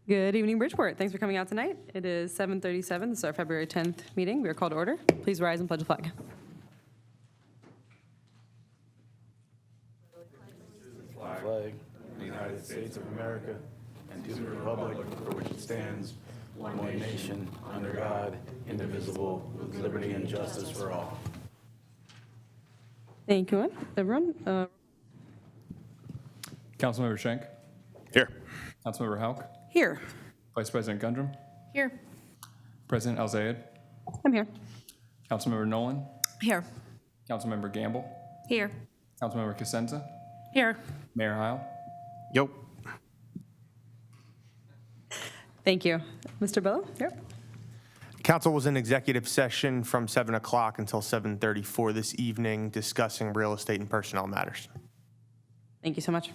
Good evening, Bridgeport. Thanks for coming out tonight. It is 7:37. This is our February 10th meeting. We are called to order. Please rise and pledge the flag. Flag of the United States of America and to the republic for which it stands, one nation, under God, indivisible, with liberty and justice for all. Thank you, everyone. Councilmember Schenk. Here. Councilmember Hauk. Here. Vice President Gundrum. Here. President Al-Zayed. I'm here. Councilmember Nolan. Here. Councilmember Gamble. Here. Councilmember Cosenza. Here. Mayor Heil. Yo. Thank you. Mr. Bello? Here. Council was in executive session from 7 o'clock until 7:34 this evening discussing real estate and personnel matters. Thank you so much.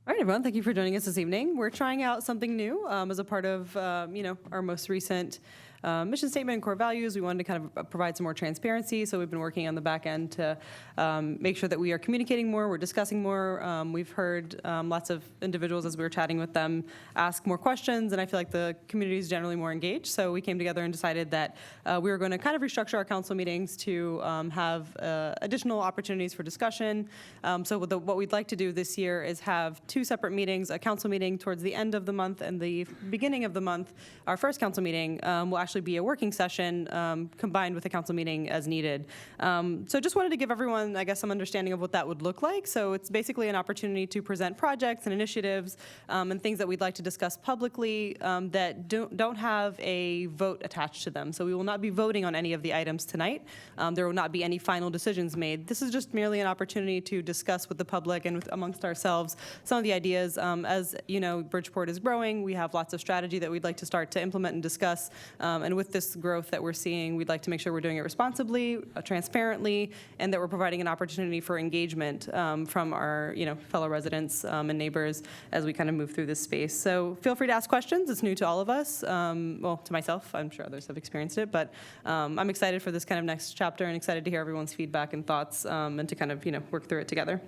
All right, everyone, thank you for joining us this evening. We're trying out something new as a part of, our most recent mission statement and core values. We wanted to kind of provide some more transparency, so we've been working on the back end to make sure that we are communicating more, we're discussing more. We've heard lots of individuals as we were chatting with them ask more questions, and I feel like the community is generally more engaged. So we came together and decided that we were going to kind of restructure our council meetings to have additional opportunities for discussion. So what we'd like to do this year is have two separate meetings, a council meeting towards the end of the month and the beginning of the month. Our first council meeting will actually be a working session combined with a council meeting as needed. So just wanted to give everyone, I guess, some understanding of what that would look like. So it's basically an opportunity to present projects and initiatives and things that we'd like to discuss publicly that don't have a vote attached to them. So we will not be voting on any of the items tonight. There will not be any final decisions made. This is just merely an opportunity to discuss with the public and amongst ourselves some of the ideas. As you know, Bridgeport is growing. We have lots of strategy that we'd like to start to implement and discuss. And with this growth that we're seeing, we'd like to make sure we're doing it responsibly, transparently, and that we're providing an opportunity for engagement from our fellow residents and neighbors as we kind of move through this space. So feel free to ask questions. It's new to all of us. Well, to myself. I'm sure others have experienced it. But I'm excited for this kind of next chapter and excited to hear everyone's feedback and thoughts and to kind of work through it together.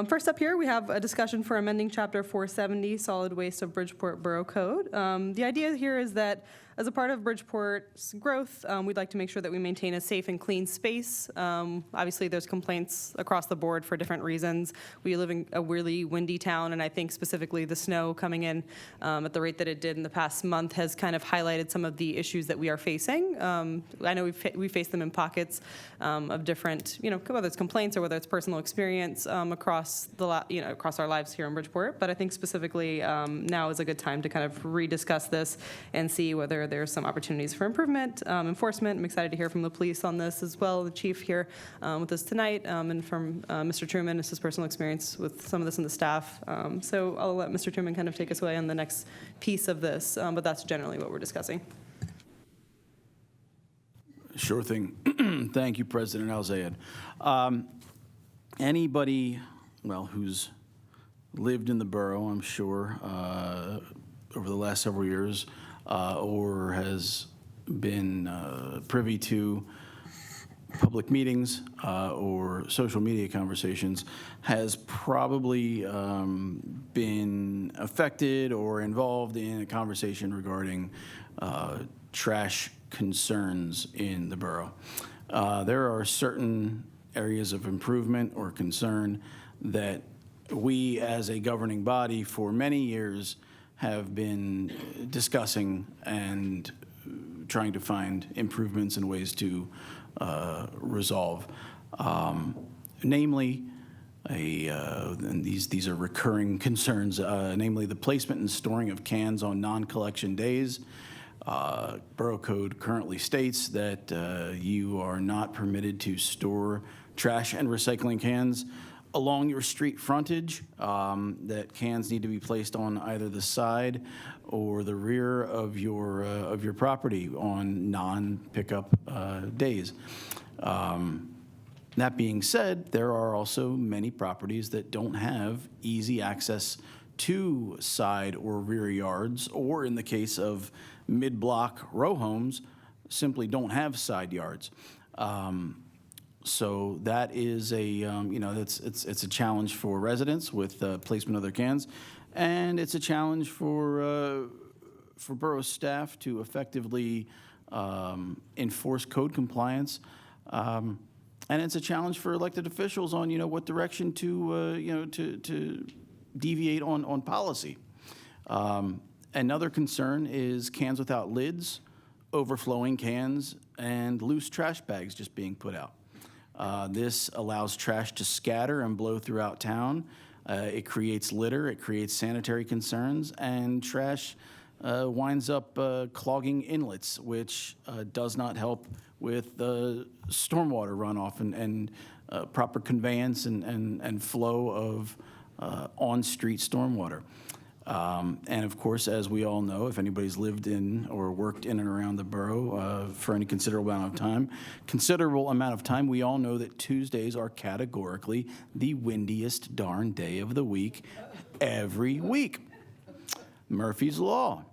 First up here, we have a discussion for amending Chapter 470, Solid Waste of Bridgeport Borough Code. The idea here is that as a part of Bridgeport's growth, we'd like to make sure that we maintain a safe and clean space. Obviously, there's complaints across the board for different reasons. We live in a really windy town, and I think specifically the snow coming in at the rate that it did in the past month has kind of highlighted some of the issues that we are facing. I know we face them in pockets of different, whether it's complaints or whether it's personal experience across across our lives here in Bridgeport. But I think specifically now is a good time to kind of rediscuss this and see whether there's some opportunities for improvement, enforcement. I'm excited to hear from the police on this as well. The chief here with us tonight, and from Mr. Truman, it's his personal experience with some of this in the staff. So I'll let Mr. Truman kind of take us away on the next piece of this, but that's generally what we're discussing. Sure thing. Thank you, President Al-Zayed. Anybody, who's lived in the borough, I'm sure, over the last several years, or has been privy to public meetings or social media conversations, has probably been affected or involved in a conversation regarding trash concerns in the borough. There are certain areas of improvement or concern that we as a governing body for many years have been discussing and trying to find improvements and ways to resolve. Namely, and these are recurring concerns, namely the placement and storing of cans on non-collection days. Borough Code currently states that you are not permitted to store trash and recycling cans along your street frontage, that cans need to be placed on either the side or the rear of your property on non-pickup days. That being said, there are also many properties that don't have easy access to side or rear yards, or in the case of mid-block row homes, simply don't have side yards. So that is it's a challenge for residents with placement of their cans, and it's a challenge for borough staff to effectively enforce code compliance. And it's a challenge for elected officials on, what direction to deviate on policy. Another concern is cans without lids, overflowing cans, and loose trash bags just being put out. This allows trash to scatter and blow throughout town. It creates litter, it creates sanitary concerns, and trash winds up clogging inlets, which does not help with stormwater runoff and proper conveyance and flow of on-street stormwater. And of course, as we all know, if anybody's lived in or worked in and around the borough for any considerable amount of time, we all know that Tuesdays are categorically the windiest darn day of the week every week. Murphy's Law.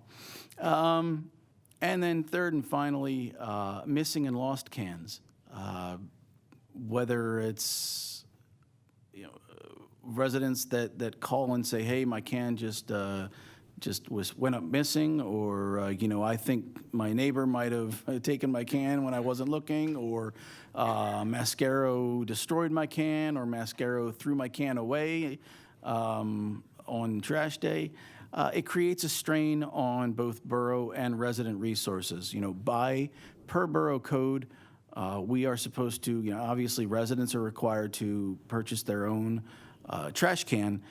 And then third and finally, missing and lost cans. Whether it's residents that call and say, hey, my can just went up missing, or I think my neighbor might have taken my can when I wasn't looking, or Mascaro destroyed my can, or Mascaro threw my can away on trash day. It creates a strain on both borough and resident resources. Per borough code, we are supposed to, obviously residents are required to purchase their own trash can,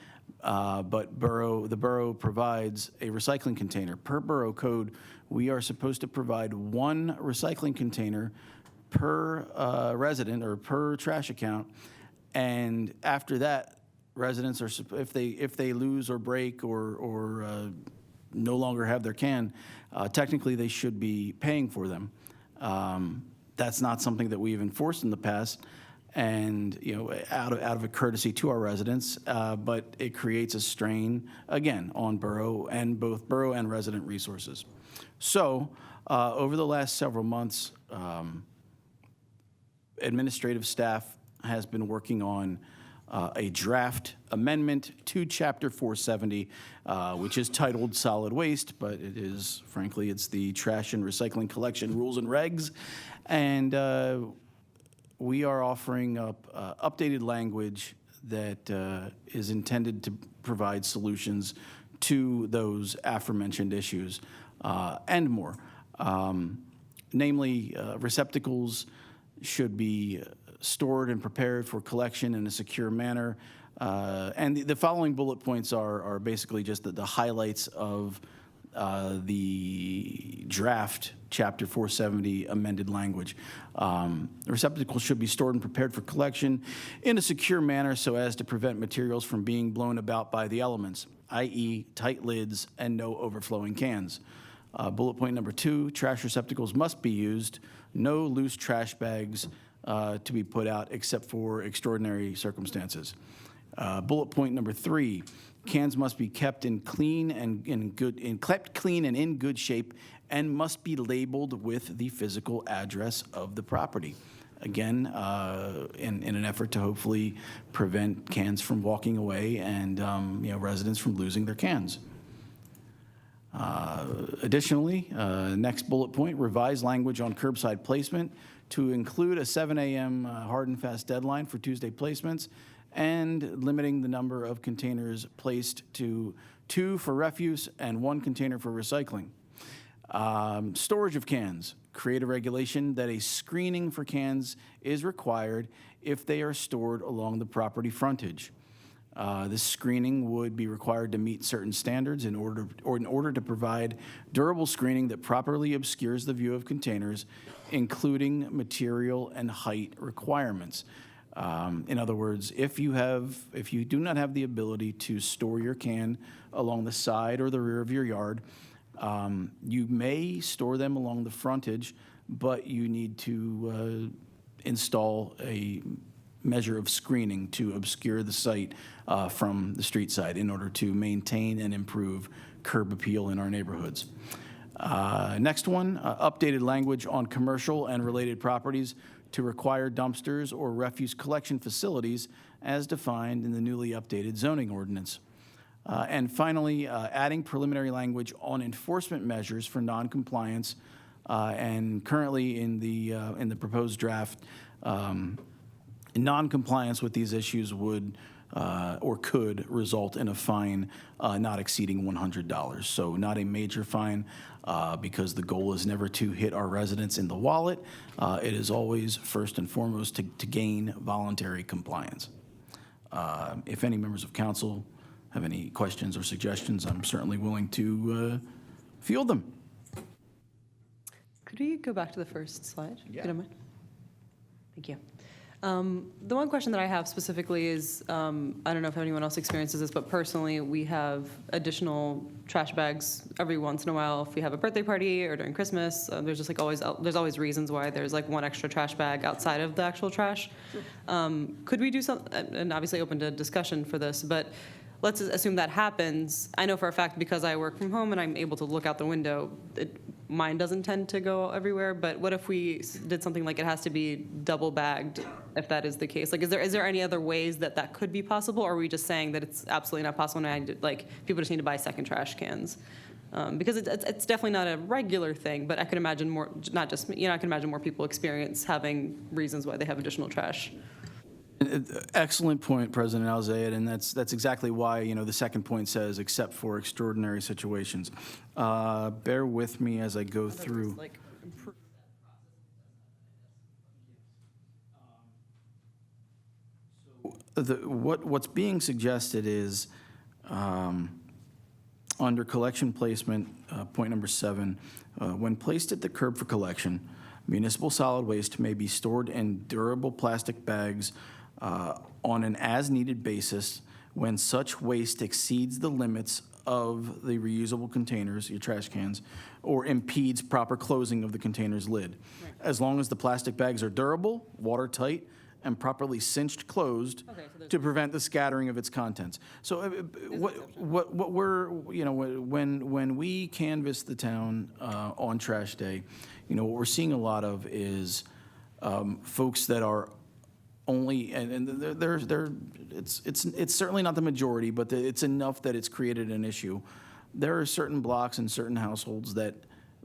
but the borough provides a recycling container. Per borough code, we are supposed to provide one recycling container per resident or per trash account, and after that, residents are, if they lose or break or no longer have their can, technically they should be paying for them. That's not something that we've enforced in the past, and out of a courtesy to our residents, but it creates a strain again on both borough and resident resources. So over the last several months, administrative staff has been working on a draft amendment to Chapter 470, which is titled Solid Waste, but it is, frankly, it's the Trash and Recycling Collection Rules and Regs. And we are offering up updated language that is intended to provide solutions to those aforementioned issues and more. Namely, receptacles should be stored and prepared for collection in a secure manner. And the following bullet points are basically just the highlights of the draft Chapter 470 amended language. Receptacles should be stored and prepared for collection in a secure manner so as to prevent materials from being blown about by the elements, i.e. tight lids and no overflowing cans. Bullet point number 2, trash receptacles must be used. No loose trash bags to be put out except for extraordinary circumstances. Bullet point number 3, cans must be kept clean and in good shape, and must be labeled with the physical address of the property. Again, in an effort to hopefully prevent cans from walking away and residents from losing their cans. Additionally, next bullet point, revise language on curbside placement to include a 7 a.m. Hard and fast deadline for Tuesday placements, and limiting the number of containers placed to 2 for refuse and 1 container for recycling. Storage of cans. Create a regulation that a screening for cans is required if they are stored along the property frontage. This screening would be required to meet certain standards in order to provide durable screening that properly obscures the view of containers, including material and height requirements. In other words, if you do not have the ability to store your can along the side or the rear of your yard, you may store them along the frontage, but you need to install a measure of screening to obscure the site from the street side in order to maintain and improve curb appeal in our neighborhoods. Next one, updated language on commercial and related properties to require dumpsters or refuse collection facilities as defined in the newly updated zoning ordinance. And finally, adding preliminary language on enforcement measures for noncompliance. And currently in the proposed draft, noncompliance with these issues would or could result in a fine not exceeding $100. So not a major fine because the goal is never to hit our residents in the wallet. It is always first and foremost to gain voluntary compliance. If any members of council have any questions or suggestions, I'm certainly willing to field them. Could we go back to the first slide? if you Yeah. don't mind? Thank you. The one question that I have specifically is, I don't know if anyone else experiences this, but personally, we have additional trash bags every once in a while. If we have a birthday party or during Christmas, there's just like there's always reasons why there's like one extra trash bag outside of the actual trash. Could we do something, and obviously open to discussion for this, but let's assume that happens. I know for a fact because I work from home and I'm able to look out the window, mine doesn't tend to go everywhere, but what if we did something like it has to be double bagged, if that is the case? Like, is there any other ways that could be possible, or are we just saying that it's absolutely not possible and people just need to buy second trash cans? Because it's definitely not a regular thing, but I could imagine more, not just me, I can imagine more people experience having reasons why they have additional trash. Excellent point, President Alzayed, and that's exactly why, the second point says, except for extraordinary situations. Bear with me as I go through. What's being suggested is, under collection placement, point number 7, when placed at the curb for collection, municipal solid waste may be stored in durable plastic bags on an as-needed basis when such waste exceeds the limits of the reusable containers, your trash cans, or impedes proper closing of the container's lid. Right. As long as the plastic bags are durable, watertight, and properly cinched closed to prevent the scattering of its contents. So what we're, when we canvass the town on trash day, what we're seeing a lot of is folks that are only, and it's certainly not the majority, but it's enough that it's created an issue. There are certain blocks and certain households that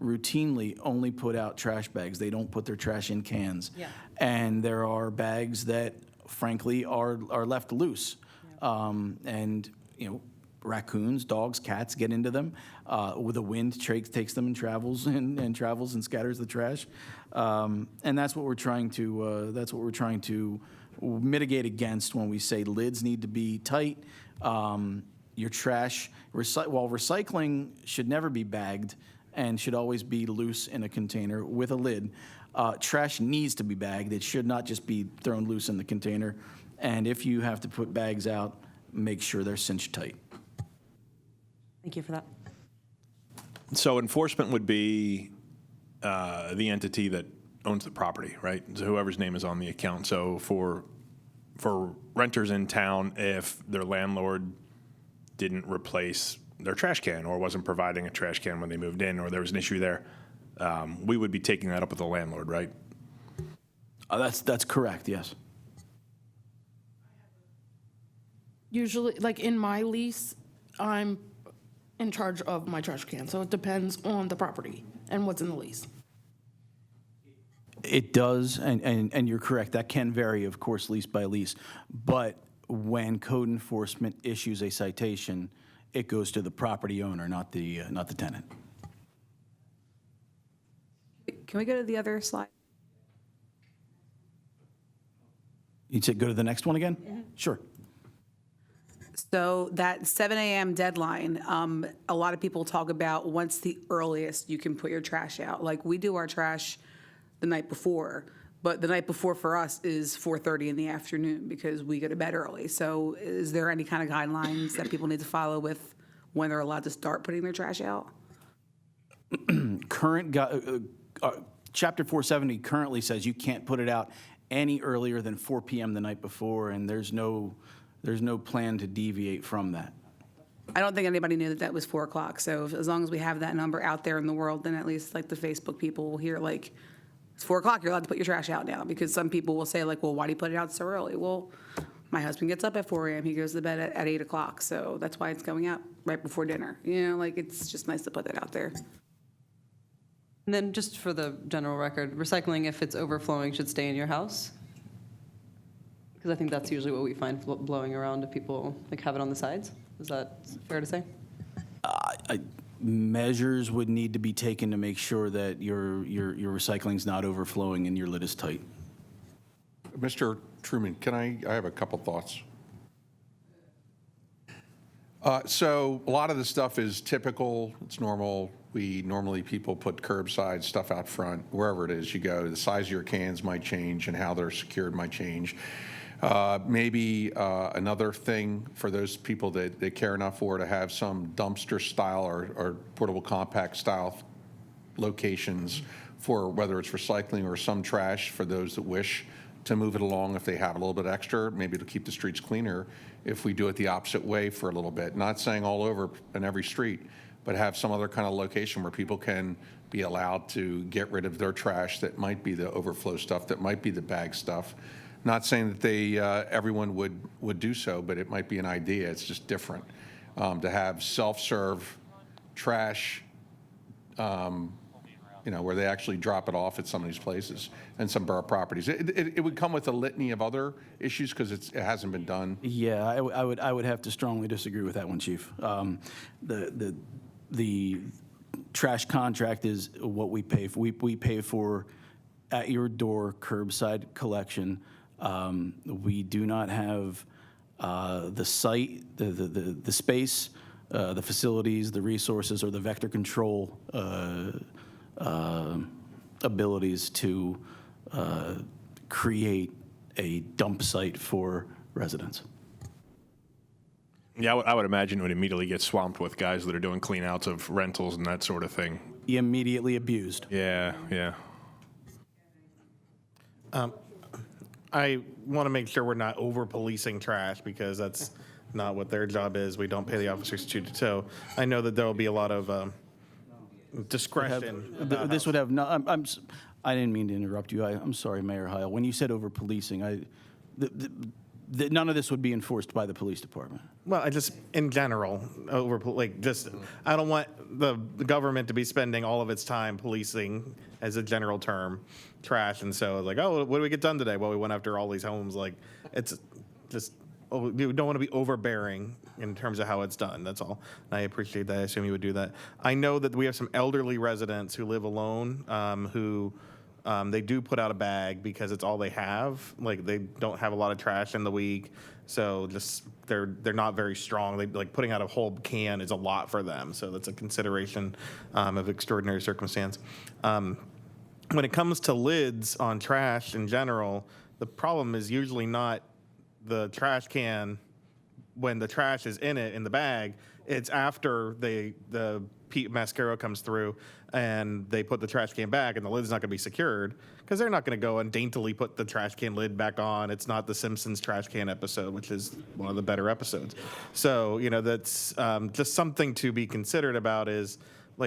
routinely only put out trash bags. They don't put their trash in cans. Yeah. And there are bags that, frankly, are left loose. Yeah. And, raccoons, dogs, cats get into them. With the wind takes them and travels and scatters the trash. And that's what we're trying to mitigate against when we say lids need to be tight. Your trash, while recycling should never be bagged and should always be loose in a container with a lid, trash needs to be bagged. It should not just be thrown loose in the container. And if you have to put bags out, make sure they're cinched tight. Thank you for that. So enforcement would be the entity that owns the property, right? So whoever's name is on the account. So for renters in town, if their landlord didn't replace their trash can or wasn't providing a trash can when they moved in, or there was an issue there, we would be taking that up with the landlord, right? That's correct, yes. Usually, like in my lease, I'm in charge of my trash can, so it depends on the property and what's in the lease. It does, and you're correct. That can vary, of course, lease by lease. But when code enforcement issues a citation, it goes to the property owner, not the tenant. Can we go to the other slide? You'd say go to the next one again? Mm-hmm. Sure. So that 7 a.m. deadline, a lot of people talk about what's the earliest you can put your trash out. Like, we do our trash the night before, but the night before for us is 4:30 in the afternoon because we go to bed early. So is there any kind of guidelines that people need to follow with when they're allowed to start putting their trash out? Current Chapter 470 currently says you can't put it out any earlier than 4 p.m. the night before, and there's no plan to deviate from that. I don't think anybody knew that was 4 o'clock. So as long as we have that number out there in the world, then at least like the Facebook people will hear, like, it's 4 o'clock, you're allowed to put your trash out now, because some people will say like, well, why do you put it out so early? Well, my husband gets up at 4 a.m., he goes to bed at 8 o'clock, so that's why it's going out right before dinner. You know, like, it's just nice to put that out there. And then just for the general record, recycling, if it's overflowing, should stay in your house? Because I think that's usually what we find blowing around if people like have it on the sides. Is that fair to say? Measures would need to be taken to make sure that your recycling's not overflowing and your lid is tight. Mr. Truman, I have a couple thoughts. So a lot of the stuff is typical, it's normal. People put curbside stuff out front, wherever it is you go. The size of your cans might change and how they're secured might change. Maybe another thing for those people that they care enough for to have some dumpster style or portable compact style locations for whether it's recycling or some trash for those that wish to move it along if they have a little bit extra. Maybe it'll keep the streets cleaner if we do it the opposite way for a little bit. Not saying all over in every street, but have some other kind of location where people can be allowed to get rid of their trash that might be the overflow stuff, that might be the bag stuff. Not saying that everyone would do so, but it might be an idea. It's just different to have self-serve trash, where they actually drop it off at some of these places and some borough properties. It would come with a litany of other issues because it hasn't been done. Yeah, I would have to strongly disagree with that one, Chief. The trash contract is what we pay for. We pay for at your door curbside collection. We do not have the site, the space, the facilities, the resources, or the vector control abilities to create a dump site for residents. Yeah, I would imagine it would immediately get swamped with guys that are doing clean outs of rentals and that sort of thing. Immediately abused. Yeah. I want to make sure we're not over-policing trash because that's not what their job is. We don't pay the officers to. So I know that there will be a lot of discretion. This would have no. I didn't mean to interrupt you. I'm sorry, Mayor Heil. When you said over policing, none of this would be enforced by the police department. Well, I just, in general, I don't want the government to be spending all of its time policing, as a general term, trash. And so, what do we get done today? Well, we went after all these homes. It's just, you don't want to be overbearing in terms of how it's done. That's all. And I appreciate that. I assume you would do that. I know that we have some elderly residents who live alone who they do put out a bag because it's all they have. They don't have a lot of trash in the week, so just they're not very strong. They putting out a whole can is a lot for them. So that's a consideration of extraordinary circumstance. When it comes to lids on trash in general, the problem is usually not the trash can when the trash is in it in the bag. It's after the mascara comes through and they put the trash can back and the lid's not going to be secured because they're not going to go and daintily put the trash can lid back on. It's not the Simpsons trash can episode, which is one of the better episodes. So, that's just something to be considered about is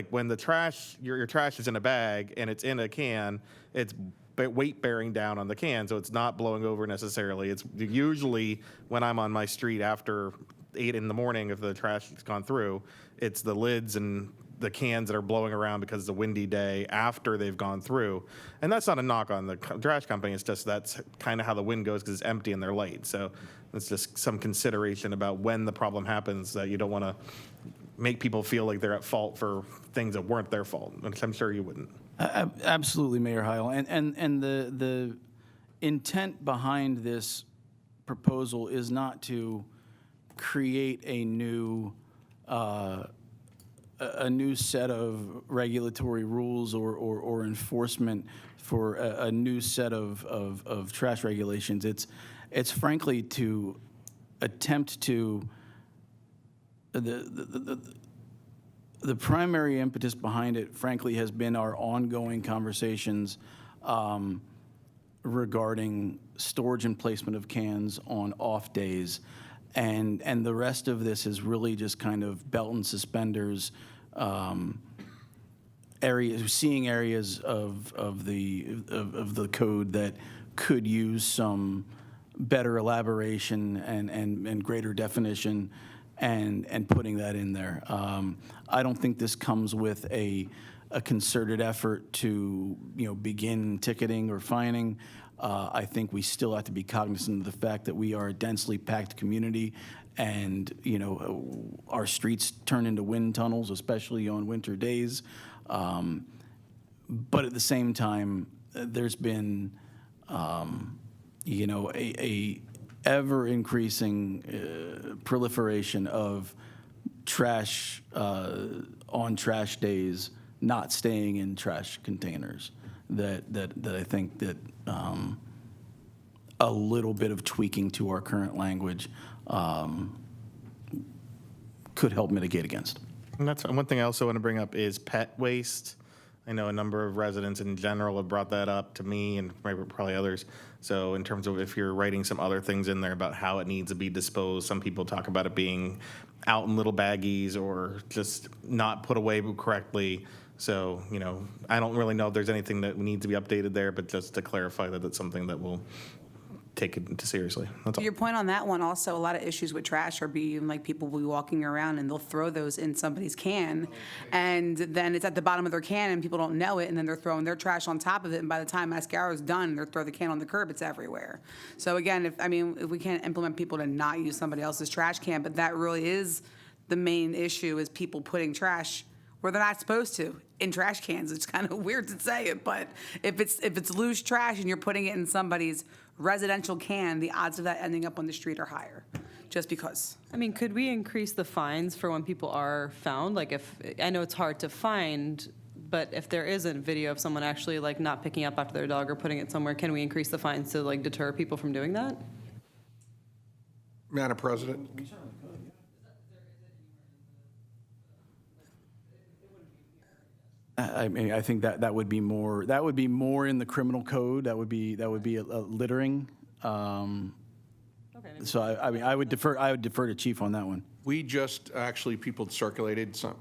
when the trash, your trash is in a bag and it's in a can, it's weight bearing down on the can, so it's not blowing over necessarily. It's usually when I'm on my street after 8 in the morning, if the trash has gone through, it's the lids and the cans that are blowing around because it's a windy day after they've gone through. And that's not a knock on the trash company. It's just that's kind of how the wind goes because it's empty and they're light. So it's just some consideration about when the problem happens that you don't want to make people feel like they're at fault for things that weren't their fault, which I'm sure you wouldn't. Absolutely, Mayor Heil. And the intent behind this proposal is not to create a new set of regulatory rules or enforcement for a new set of trash regulations. It's frankly to attempt to the primary impetus behind it, frankly, has been our ongoing conversations regarding storage and placement of cans on off days. And the rest of this is really just kind of belt and suspenders seeing areas of the code that could use some better elaboration and greater definition, and putting that in there. I don't think this comes with a concerted effort to, begin ticketing or fining. I think we still have to be cognizant of the fact that we are a densely packed community, and, our streets turn into wind tunnels, especially on winter days. But at the same time, there's been, a ever increasing proliferation of trash on trash days not staying in trash containers. That I think that a little bit of tweaking to our current language could help mitigate against. And that's one thing I also want to bring up is pet waste. I know a number of residents in general have brought that up to me and maybe probably others. So in terms of if you're writing some other things in there about how it needs to be disposed, some people talk about it being out in little baggies or just not put away correctly. So, I don't really know if there's anything that needs to be updated there, but just to clarify that it's something that we'll take it seriously. That's To all. your point on that one, also, a lot of issues with trash are being, like, people will be walking around and they'll throw those in somebody's can, and then it's at the bottom of their can and people don't know it, and then they're throwing their trash on top of it, and by the time mascara's done, they're throwing the can on the curb, it's everywhere. So again, if we can't implement people to not use somebody else's trash can, but that really is the main issue, is people putting trash where they're not supposed to, in trash cans. It's kind of weird to say it, but if it's loose trash and you're putting it in somebody's residential can, the odds of that ending up on the street are higher, just because. I mean, could we increase the fines for when people are found? Like, I know it's hard to find, but if there isn't video of someone actually, like, not picking up after their dog or putting it somewhere, can we increase the fines to, like, deter people from doing that? Madam President? I mean, I think that would be more in the criminal code. That would be a littering. So I would defer to Chief on that one. We just, actually, people circulated some,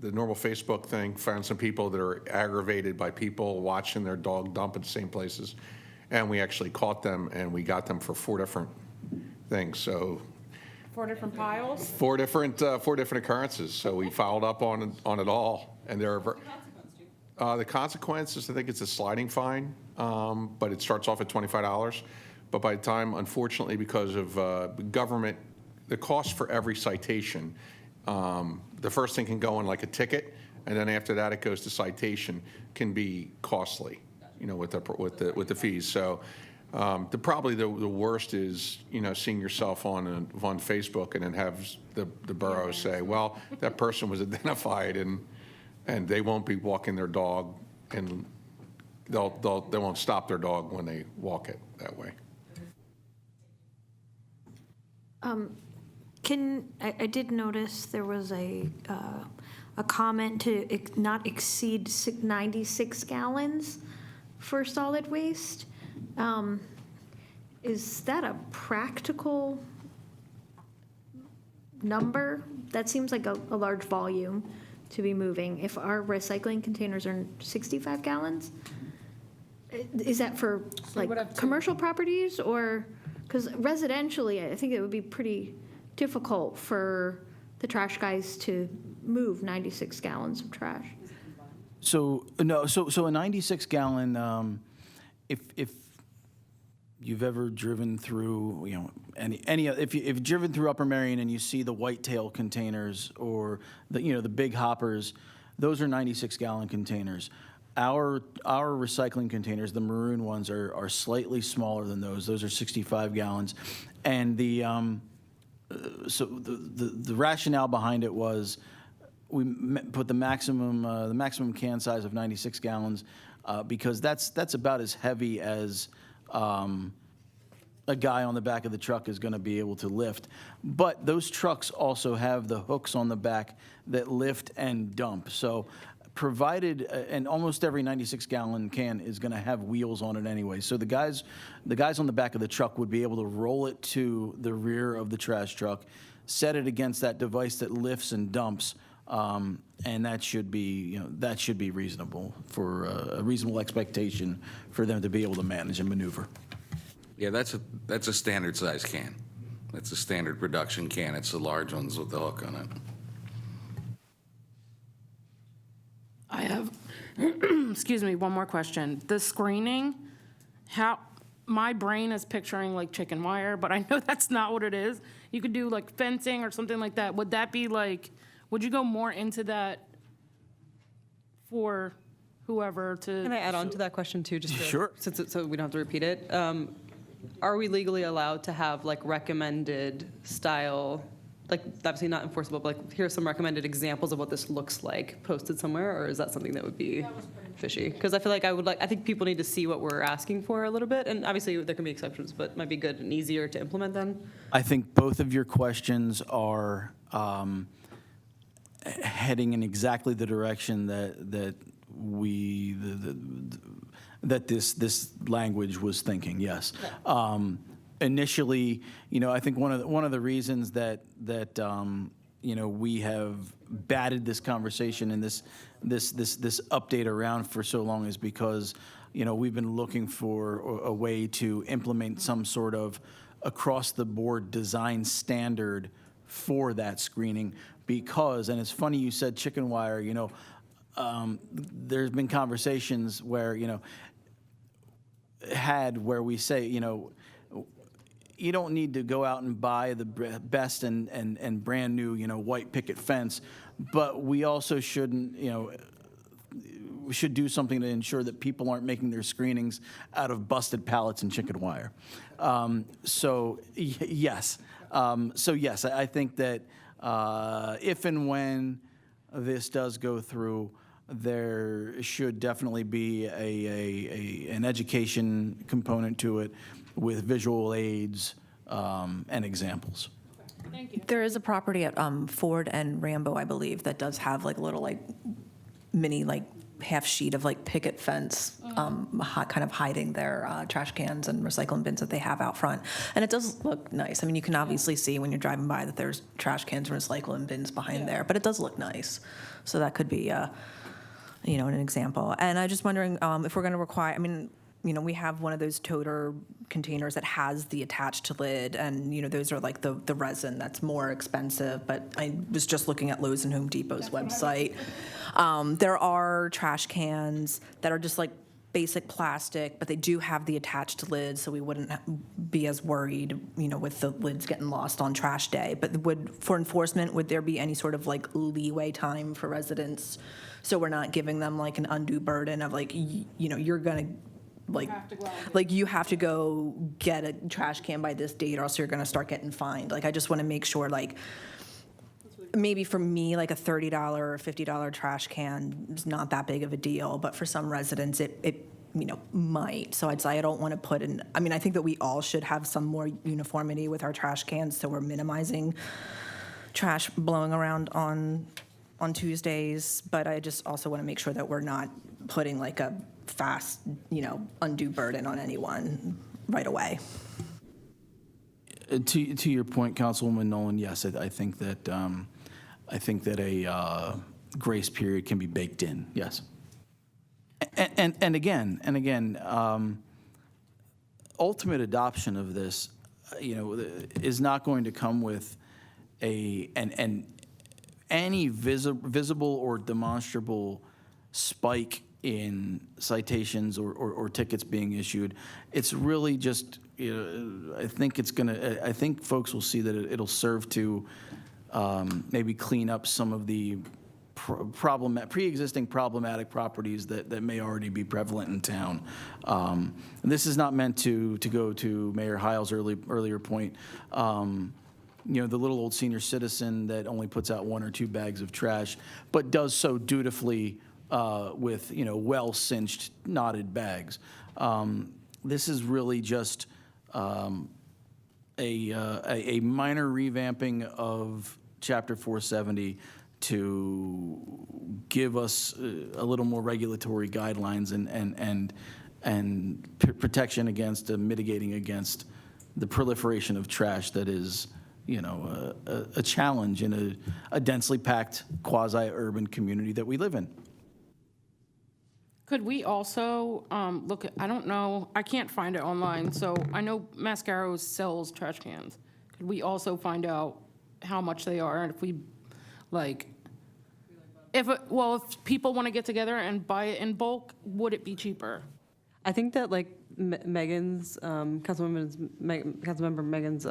the normal Facebook thing, found some people that are aggravated by people watching their dog dump at the same places. And we actually caught them, and we got them for 4 different things. So 4 different piles? 4 different occurrences. So we followed up on it all. And there are, the consequences, I think it's a sliding fine, but it starts off at $25. But by the time, unfortunately, because of government, the cost for every citation, the first thing can go in like a ticket, and then after that it goes to citation, can be costly, with the fees. So probably the worst is, seeing yourself on Facebook and then have the borough say, well, that person was identified and they won't be walking their dog, and they won't stop their dog when they walk it that way. I did notice there was a comment to not exceed 96 gallons for solid waste. Is that a practical number? That seems like a large volume to be moving. If our recycling containers are 65 gallons, is that for commercial properties, or, because residentially, I think it would be pretty difficult for the trash guys to move 96 gallons of trash. So a 96-gallon, if you've ever driven through, if you've driven through Upper Marion and you see the whitetail containers or the big hoppers, those are 96-gallon containers. Our recycling containers, the maroon ones, are slightly smaller than those. Those are 65 gallons, and the rationale behind it was we put the maximum can size of 96 gallons because that's about as heavy as a guy on the back of the truck is going to be able to lift. But those trucks also have the hooks on the back that lift and dump. So provided, and almost every 96-gallon can is going to have wheels on it anyway. So the guys on the back of the truck would be able to roll it to the rear of the trash truck, set it against that device that lifts and dumps, And that should be, that should be reasonable for a reasonable expectation for them to be able to manage and maneuver. Yeah, that's a standard size can. That's a standard production can. It's the large ones with the hook on it. I have, excuse me, one more question. The screening, my brain is picturing like chicken wire, but I know that's not what it is. You could do like fencing or something like that. Would that be like, would you go more into that for whoever to? Can I add on to that question too, just Sure. so we don't have to repeat it? Are we legally allowed to have like recommended style, like obviously not enforceable, but like here's some recommended examples of what this looks like posted somewhere, or is that something that would be fishy? Because I feel like I think people need to see what we're asking for a little bit, and obviously there can be exceptions, but it might be good and easier to implement then. I think both of your questions are heading in exactly the direction that this language was thinking. Yes. Initially, I think one of the reasons that we have batted this conversation and this update around for so long is because we've been looking for a way to implement some sort of across the board design standard for that screening. Because, and it's funny you said chicken wire, there's been conversations where, where we say, you don't need to go out and buy the best and brand new, white picket fence, but we also shouldn't, we should do something to ensure that people aren't making their screenings out of busted pallets and chicken wire. Yes. Yes, I think that if and when this does go through, there should definitely be an education component to it with visual aids and examples. Thank you. There is a property at Ford and Rambo, I believe, that does have like a little mini half sheet of picket fence, kind of hiding their trash cans and recycling bins that they have out front, and it does look nice. I mean, you can obviously see when you're driving by that there's trash cans and recycling bins behind there, but it does look nice. So that could be, an example. And I'm just wondering if we're going to require. I mean, we have one of those toter containers that has the attached lid, and those are like the resin that's more expensive. But I was just looking at Lowe's and Home Depot's website. There are trash cans that are just like basic plastic, but they do have the attached lid, so we wouldn't be as worried, with the lids getting lost on trash day. But for enforcement, would there be any sort of leeway time for residents, so we're not giving them an undue burden of you're gonna. You have to go get a trash can by this date or else you're going to start getting fined. I just want to make sure, maybe for me, a $30 or $50 trash can is not that big of a deal, but for some residents, it might. So I'd say I don't want to put in, I think that we all should have some more uniformity with our trash cans, so we're minimizing trash blowing around on Tuesdays, but I just also want to make sure that we're not putting a fast, undue burden on anyone right away. To your point, Councilwoman Nolan, yes, I think that a grace period can be baked in. Yes, and again, ultimate adoption of this, is not going to come with any visible or demonstrable spike in citations or tickets being issued. It's really just, I think folks will see that it'll serve to maybe clean up some of the pre-existing problematic properties that may already be prevalent in town. This is not meant to go to Mayor Heil's earlier point. The little old senior citizen that only puts out 1 or 2 bags of trash, but does so dutifully with well-cinched, knotted bags. This is really just a minor revamping of Chapter 470 to give us a little more regulatory guidelines and protection against mitigating against the proliferation of trash that is a challenge in a densely packed quasi-urban community that we live in. Could we also look at, I don't know, I can't find it online, so I know Mascaro's sells trash cans. Could we also find out how much they are, and if we, like, if people want to get together and buy it in bulk, would it be cheaper? I think that like Megan's, Councilmember Megan's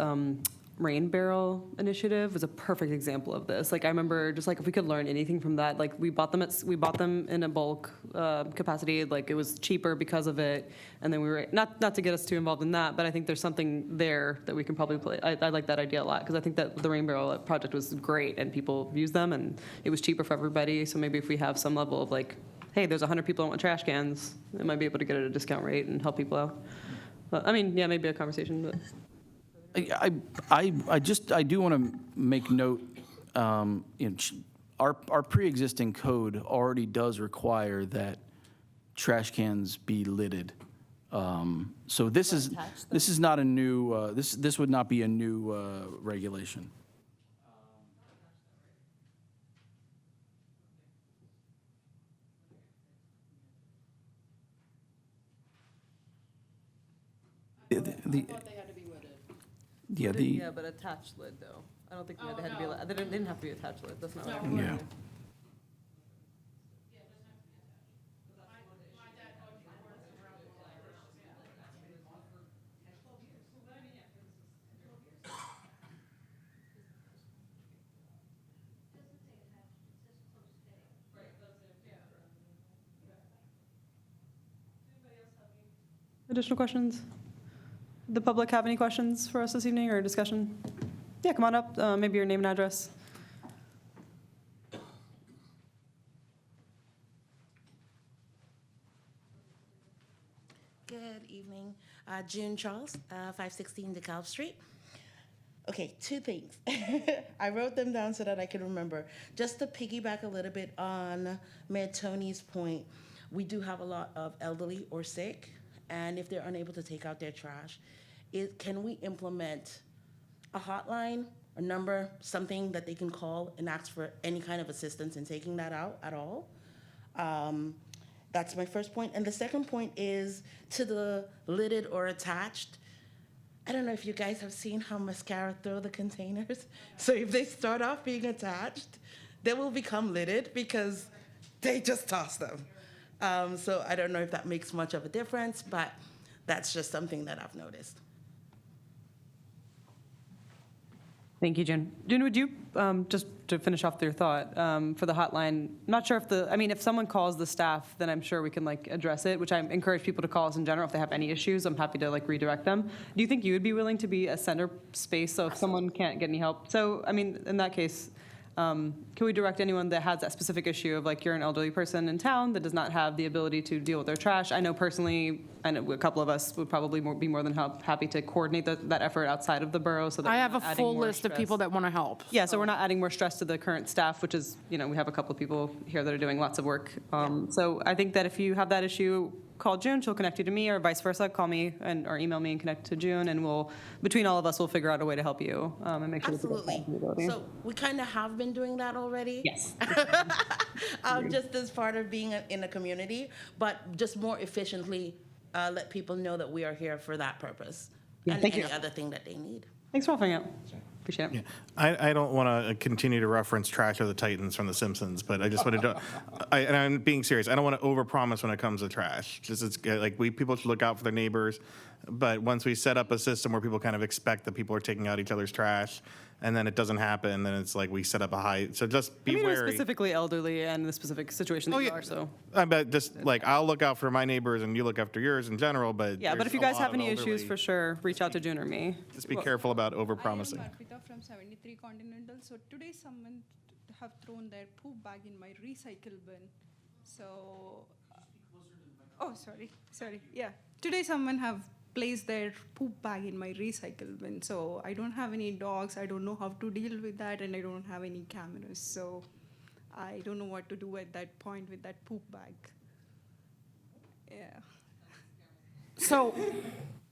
rain barrel initiative was a perfect example of this. Like I remember just like if we could learn anything from that, like we bought them in a bulk capacity, like it was cheaper because of it. And then we were, not to get us too involved in that, but I think there's something there that we can probably play. I like that idea a lot because I think that the rain barrel project was great and people used them and it was cheaper for everybody. So maybe if we have some level of like, hey, there's 100 people that want trash cans, it might be able to get it at a discount rate and help people out. But I mean, yeah, maybe a conversation, but. I do want to make note, our pre-existing code already does require that trash cans be lidded. So this is not a new, this would not be a new regulation. Yeah, but attached lid though. I don't think they had to be, they didn't have to be attached lid, that's not what I Yeah. Additional questions? The public have any questions for us this evening or discussion? Yeah, come on up, maybe your name and address. Good evening. June Charles, 516 DeKalb Street. Okay, two things. I wrote them down so that I can remember. Just to piggyback a little bit on Mayor Tony's point, we do have a lot of elderly or sick, and if they're unable to take out their trash, can we implement a hotline, a number, something that they can call and ask for any kind of assistance in taking that out at all? That's my first point. And the second point is to the lidded or attached. I don't know if you guys have seen how mascara throw the containers. So if they start off being attached, they will become lidded because they just toss them. So I don't know if that makes much of a difference, but that's just something that I've noticed. Thank you, June. June, would you, just to finish off your thought, for the hotline, not sure if if someone calls the staff, then I'm sure we can like address it, which I encourage people to call us in general if they have any issues. I'm happy to like redirect them. Do you think you would be willing to be a center space so if someone can't get any help? So, in that case, can we direct anyone that has that specific issue of like you're an elderly person in town that does not have the ability to deal with their trash? I know personally, I know a couple of us would probably be more than happy to coordinate that effort outside of the borough so that I we're have a not adding full more list of stress. people that want to help. Yeah, so we're not adding more stress to the current staff, which is, we have a couple of people here that are doing lots of work. So I think that if you have that issue, call June, she'll connect you to me, or vice versa, call me or email me and connect to June, and between all of us, we'll figure out a way to help you and make sure that you Absolutely. get that ability. So we kind of have been doing that already. Yes. Just as part of being in a community, but just more efficiently let people know that we are here for that purpose. Yeah, and thank any you. other thing that they need. Thanks for offering out. Appreciate it. I don't want to continue to reference Trash of the Titans from The Simpsons, but I just wanted to, and I'm being serious, I don't want to overpromise when it comes to trash. Just it's like people should look out for their neighbors, but once we set up a system where people kind of expect that people are taking out each other's trash, and then it doesn't happen, then it's like we set up a high, so just be We're wary. specifically elderly and the specific situation that you are, so. But just like, I'll look out for my neighbors and you look after yours in general, but Yeah, but there's if you a guys lot have of any issues, elderly. for sure, reach out to June or me. Just be careful about overpromising. I am Arpita from 73 Continental. So today someone have thrown their poop bag in my recycle bin. So, oh, sorry. Yeah, today someone have placed their poop bag in my recycle bin. So I don't have any dogs. I don't know how to deal with that, and I don't have any cameras. So I don't know what to do at that point with that poop bag. Yeah. So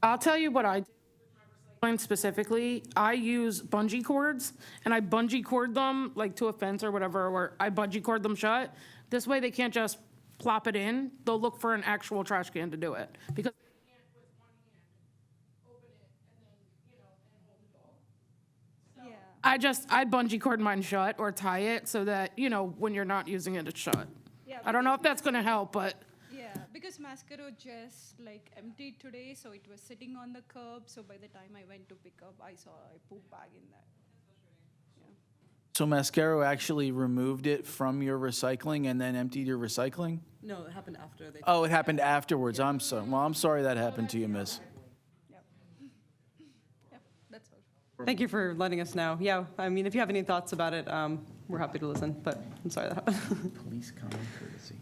I'll tell you what I do with my Specifically, I use bungee cords, and I bungee cord them like to a fence or whatever, or I bungee cord them shut. This way they can't just plop it in. They'll look for an actual trash can to do it, because they can't with one hand open it and then, and hold it all. Yeah. I bungee cord mine shut or tie it so that, when you're not using it, it's shut. Yeah, I don't know if that's gonna help, but Yeah, because Mascaro just like emptied today, so it was sitting on the curb. So by the time I went to pick up, I saw a poop bag in that. So Mascaro actually removed it from your recycling and then emptied your recycling? No, it happened after they. Oh, it happened afterwards. I'm sorry. Well, I'm sorry that happened to you, miss. Yep. Yep, that's all. Thank you for letting us know. Yeah, I mean, if you have any thoughts about it, we're happy to listen, but I'm sorry that happened. Police common courtesy.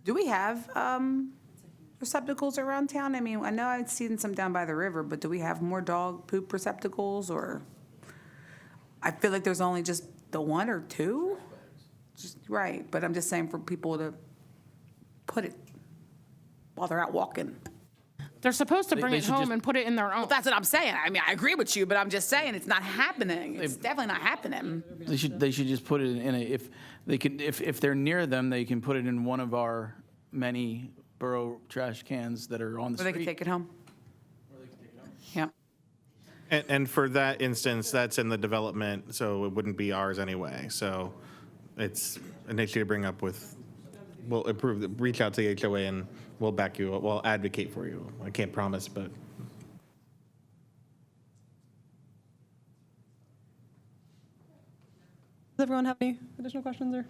Do we have receptacles around town? I mean, I know I'd seen some down by the river, but do we have more dog poop receptacles, or? I feel like there's only just the one or two. Right, but I'm just saying for people to put it while they're out walking. they're supposed to They- bring they it should home just- and put it in their own. Well, that's what I'm saying. I mean, I agree with you, but I'm just saying it's not happening. It's definitely not happening. They should just put it in a, if they're near them, they can put it in one of our many borough trash cans that are on the Or they can street. take it home. Yep. And for that instance, that's in the development, so it wouldn't be ours anyway. So it's an issue to bring up with, we'll reach out to the HOA and we'll back you up, we'll advocate for you. I can't promise, but. Does everyone have any additional questions or?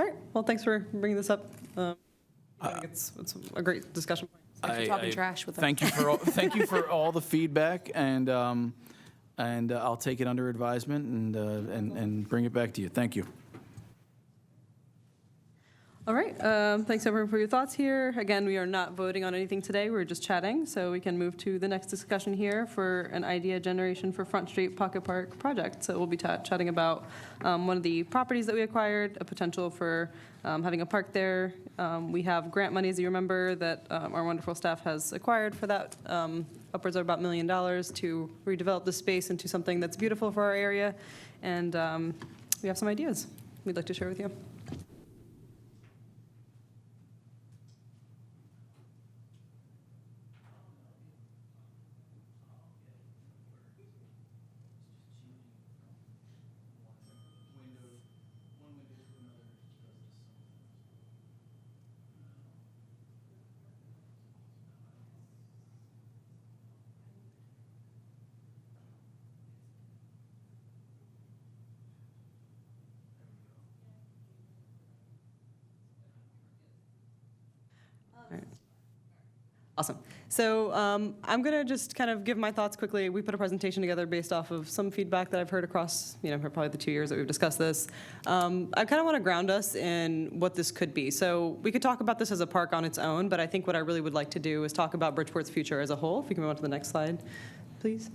All right, well, thanks for bringing this up. I think it's a great discussion point. Thanks for talking trash with us. Thank you for all, thank you for all the feedback, and I'll take it under advisement and bring it back to you. Thank you. All right, thanks everyone for your thoughts here. Again, we are not voting on anything today, we're just chatting, so we can move to the next discussion here for an idea generation for Front Street Pocket Park project. So we'll be chatting about one of the properties that we acquired, a potential for having a park there. We have grant money, as you remember, that our wonderful staff has acquired for that, upwards of about $1 million to redevelop the space into something that's beautiful for our area. And we have some ideas we'd like to share with you. Awesome. So I'm going to just kind of give my thoughts quickly. We put a presentation together based off of some feedback that I've heard across, for probably the 2 years that we've discussed this. I kind of want to ground us in what this could be. So we could talk about this as a park on its own, but I think what I really would like to do is talk about Bridgeport's future as a whole. If we can move on to the next slide, please.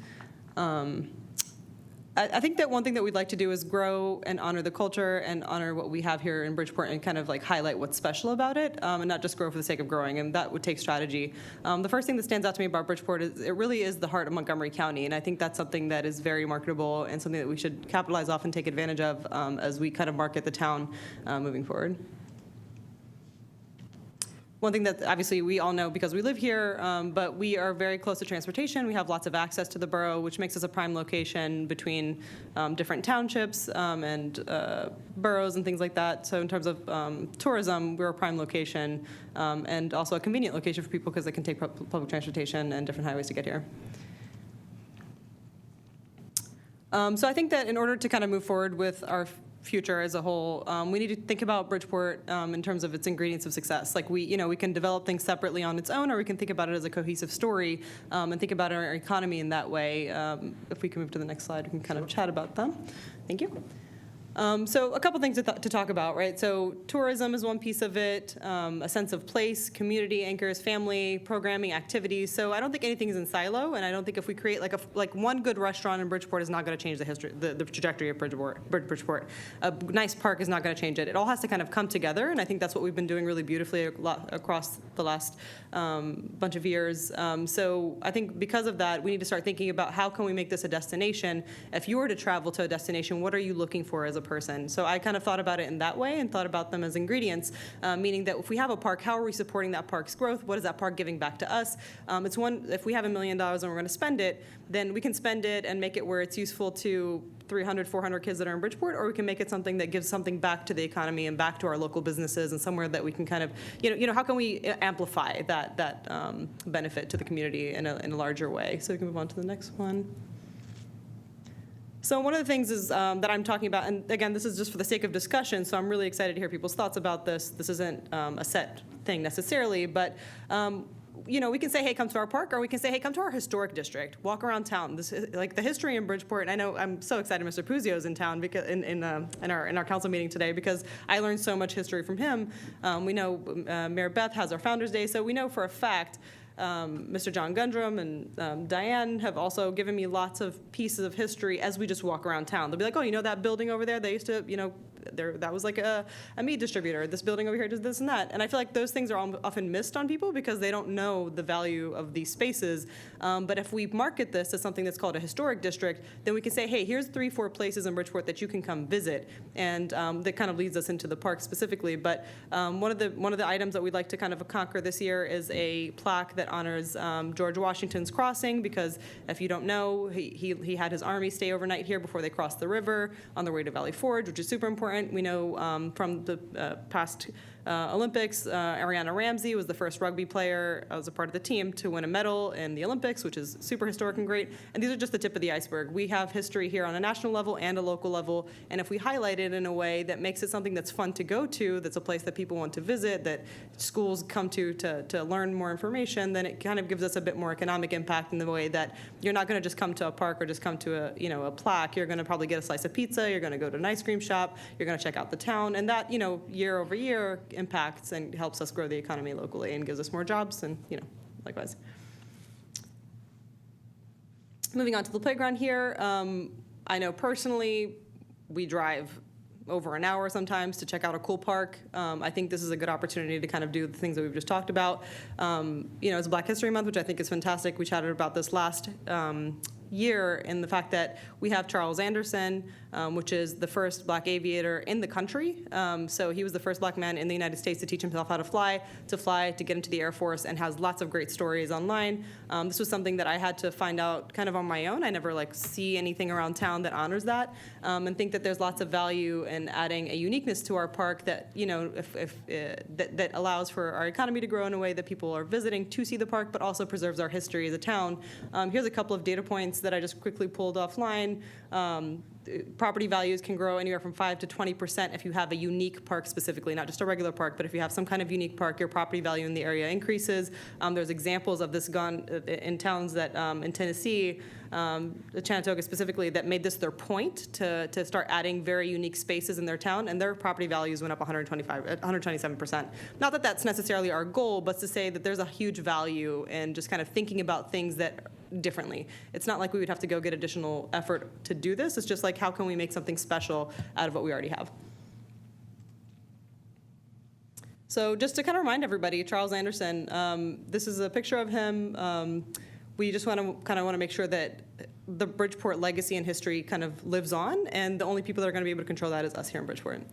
I think that one thing that we'd like to do is grow and honor the culture and honor what we have here in Bridgeport and kind of like highlight what's special about it, and not just grow for the sake of growing, and that would take strategy. The first thing that stands out to me about Bridgeport is it really is the heart of Montgomery County, and I think that's something that is very marketable and something that we should capitalize off and take advantage of as we kind of market the town moving forward. One thing that obviously we all know because we live here, but we are very close to transportation. We have lots of access to the borough, which makes us a prime location between different townships and boroughs and things like that. So in terms of tourism, we're a prime location and also a convenient location for people because they can take public transportation and different highways to get here. So I think that in order to kind of move forward with our future as a whole, we need to think about Bridgeport in terms of its ingredients of success. Like we can develop things separately on its own, or we can think about it as a cohesive story and think about our economy in that way. If we can move to the next slide, we can kind of chat about them. Thank you. So a couple things to talk about, right? So tourism is one piece of it, a sense of place, community anchors, family, programming, activities. So I don't think anything is in silo, and I don't think if we create like one good restaurant in Bridgeport is not going to change the history, the trajectory of Bridgeport. A nice park is not going to change it. It all has to kind of come together, and I think that's what we've been doing really beautifully across the last bunch of years. So I think because of that, we need to start thinking about how can we make this a destination. If you were to travel to a destination, what are you looking for as a person? So I kind of thought about it in that way and thought about them as ingredients, meaning that if we have a park, how are we supporting that park's growth? What is that park giving back to us? If we have $1 million and we're going to spend it, then we can spend it and make it where it's useful to 300, 400 kids that are in Bridgeport, or we can make it something that gives something back to the economy and back to our local businesses and somewhere that we can kind of, how can we amplify that benefit to the community in a larger way? So we can move on to the next one. So one of the things is that I'm talking about, and again, this is just for the sake of discussion, so I'm really excited to hear people's thoughts about this. This isn't a set thing necessarily, but we can say, hey, come to our park, or we can say, hey, come to our historic district, walk around town. This is like the history in Bridgeport, and I know I'm so excited Mr. Puzio's in town because in our council meeting today, because I learned so much history from him. We know Mayor Beth has our Founders Day, so we know for a fact Mr. John Gundrum and Diane have also given me lots of pieces of history as we just walk around town. They'll be like, oh, you know that building over there? They used to, that was like a meat distributor. This building over here does this and that. And I feel like those things are often missed on people because they don't know the value of these spaces. But if we market this as something that's called a historic district, then we can say, hey, here's 3-4 places in Bridgeport that you can come visit. And that kind of leads us into the park specifically. But one of the items that we'd like to kind of conquer this year is a plaque that honors George Washington's crossing, because if you don't know, he had his army stay overnight here before they crossed the river on their way to Valley Forge, which is super important. We know from the past Olympics, Ariana Ramsey was the first rugby player as a part of the team to win a medal in the Olympics, which is super historic and great. And these are just the tip of the iceberg. We have history here on a national level and a local level, and if we highlight it in a way that makes it something that's fun to go to, that's a place that people want to visit, that schools come to learn more information, then it kind of gives us a bit more economic impact in the way that you're not going to just come to a park or just come to a plaque. You're going to probably get a slice of pizza. You're going to go to an ice cream shop. You're going to check out the town, and that year over year impacts and helps us grow the economy locally and gives us more jobs, and likewise. Moving on to the playground here, I know personally we drive over an hour sometimes to check out a cool park. I think this is a good opportunity to kind of do the things that we've just talked about. It's Black History Month, which I think is fantastic. We chatted about this last year in the fact that we have Charles Anderson, which is the first black aviator in the country. So he was the first black man in the United States to teach himself how to fly, to get into the Air Force, and has lots of great stories online. This was something that I had to find out kind of on my own. I never see anything around town that honors that, and think that there's lots of value in adding a uniqueness to our park that that allows for our economy to grow in a way that people are visiting to see the park, but also preserves our history as a town. Here's a couple of data points that I just quickly pulled offline. Property values can grow anywhere from 5 to 20% if you have a unique park specifically, not just a regular park, but if you have some kind of unique park, your property value in the area increases. There's examples of this gone in towns that in Tennessee, Chattanooga specifically, that made this their point to start adding very unique spaces in their town, and their property values went up 127%. Not that that's necessarily our goal, but to say that there's a huge value in just kind of thinking about things that differently. It's not like we would have to go get additional effort to do this. It's just like, how can we make something special out of what we already have? So just to kind of remind everybody, Charles Anderson, this is a picture of him. We just want to make sure that the Bridgeport legacy and history kind of lives on, and the only people that are going to be able to control that is us here in Bridgeport.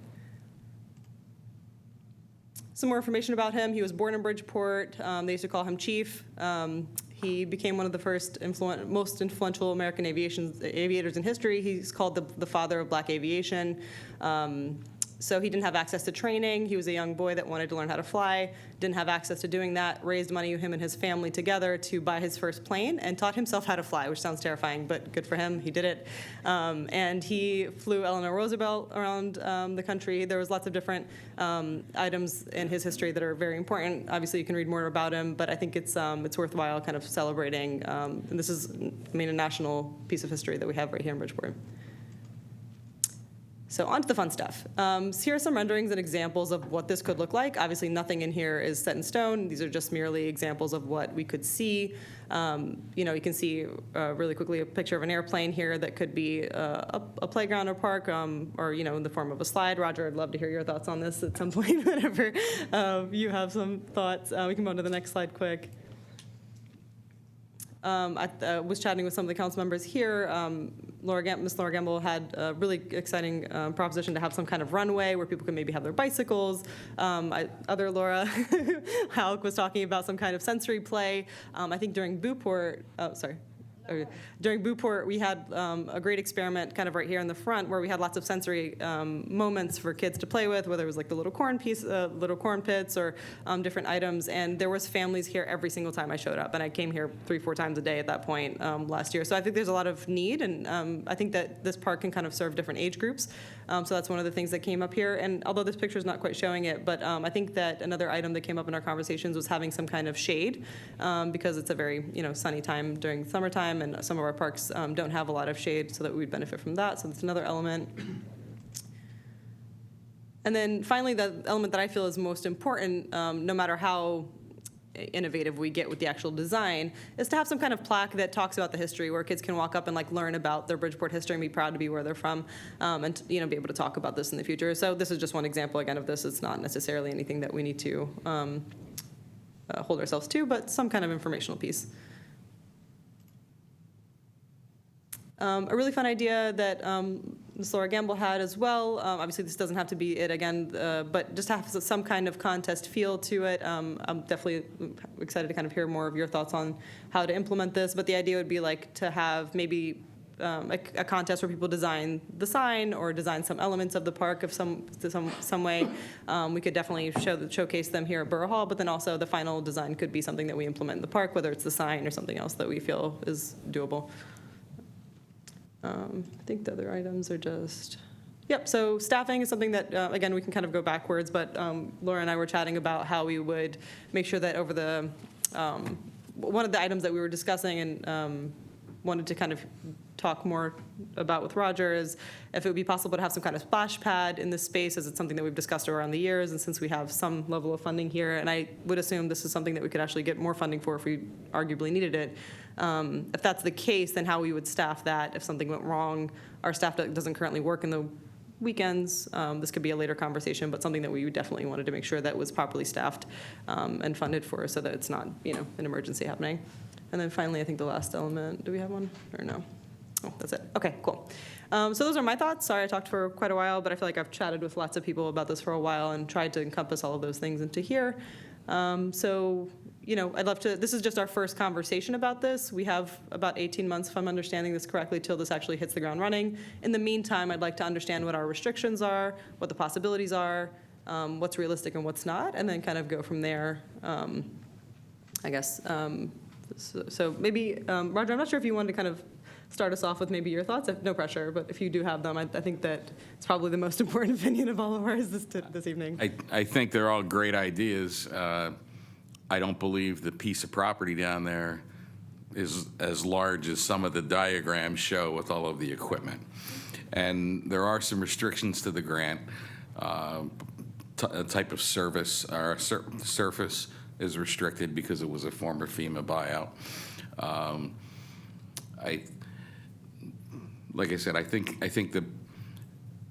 Some more information about him. He was born in Bridgeport. They used to call him Chief. He became one of the first most influential American aviators in history. He's called the father of black aviation. So he didn't have access to training. He was a young boy that wanted to learn how to fly, didn't have access to doing that, raised money, him and his family together, to buy his first plane, and taught himself how to fly, which sounds terrifying, but good for him. He did it. And he flew Eleanor Roosevelt around the country. There was lots of different items in his history that are very important. Obviously, you can read more about him, but I think it's worthwhile kind of celebrating. And this is, a national piece of history that we have right here in Bridgeport. So on to the fun stuff. So here are some renderings and examples of what this could look like. Obviously, nothing in here is set in stone. These are just merely examples of what we could see. You can see really quickly a picture of an airplane here that could be a playground or park, or in the form of a slide. Roger, I'd love to hear your thoughts on this at some point, whenever you have some thoughts. We can go on to the next slide quick. I was chatting with some of the council members here. Ms. Laura Gamble had a really exciting proposition to have some kind of runway where people can maybe have their bicycles. Other Laura Halk was talking about some kind of sensory play. I think during Bridgeport, during Bridgeport, we had a great experiment kind of right here in the front where we had lots of sensory moments for kids to play with, whether it was like the little corn pits or different items. And there was families here every single time I showed up. And I came here 3-4 times a day at that point last year. So I think there's a lot of need. And I think that this park can kind of serve different age groups. So that's one of the things that came up here. And although this picture is not quite showing it, but I think that another item that came up in our conversations was having some kind of shade because it's a very sunny time during summertime. And some of our parks don't have a lot of shade, so that we'd benefit from that. So that's another element. And then finally, the element that I feel is most important, no matter how innovative we get with the actual design, is to have some kind of plaque that talks about the history, where kids can walk up and learn about their Bridgeport history and be proud to be where they're from, and be able to talk about this in the future. So this is just one example again of this. It's not necessarily anything that we need to hold ourselves to, but some kind of informational piece. A really fun idea that Ms. Laura Gamble had as well. Obviously, this doesn't have to be it again, but just have some kind of contest feel to it. I'm definitely excited to kind of hear more of your thoughts on how to implement this. But the idea would be to have maybe a contest where people design the sign or design some elements of the park of some way. We could definitely showcase them here at Borough Hall, but then also the final design could be something that we implement in the park, whether it's the sign or something else that we feel is doable. I think the other items are just, yep, so staffing is something that, again, we can kind of go backwards, but Laura and I were chatting about how we would make sure that over the, one of the items that we were discussing and wanted to kind of talk more about with Roger is if it would be possible to have some kind of splash pad in this space, as it's something that we've discussed around the years, and since we have some level of funding here, and I would assume this is something that we could actually get more funding for if we arguably needed it. If that's the case, then how we would staff that if something went wrong. Our staff doesn't currently work in the weekends. This could be a later conversation, but something that we definitely wanted to make sure that was properly staffed and funded for, so that it's not an emergency happening. And then finally, I think the last element, do we have one or no? Oh, that's it. Okay, cool. So those are my thoughts. Sorry I talked for quite a while, but I feel like I've chatted with lots of people about this for a while and tried to encompass all of those things into here. I'd love to, this is just our first conversation about this. We have about 18 months, if I'm understanding this correctly, till this actually hits the ground running. In the meantime, I'd like to understand what our restrictions are, what the possibilities are, what's realistic and what's not, and then kind of go from there, I guess. So maybe, Roger, I'm not sure if you wanted to kind of start us off with maybe your thoughts. No pressure, but if you do have them, I think that it's probably the most important opinion of all of ours this evening. I think they're all great ideas. I don't believe the piece of property down there is as large as some of the diagrams show with all of the equipment. And there are some restrictions to the grant. Type of service, or surface is restricted because it was a former FEMA buyout. Like I said, I think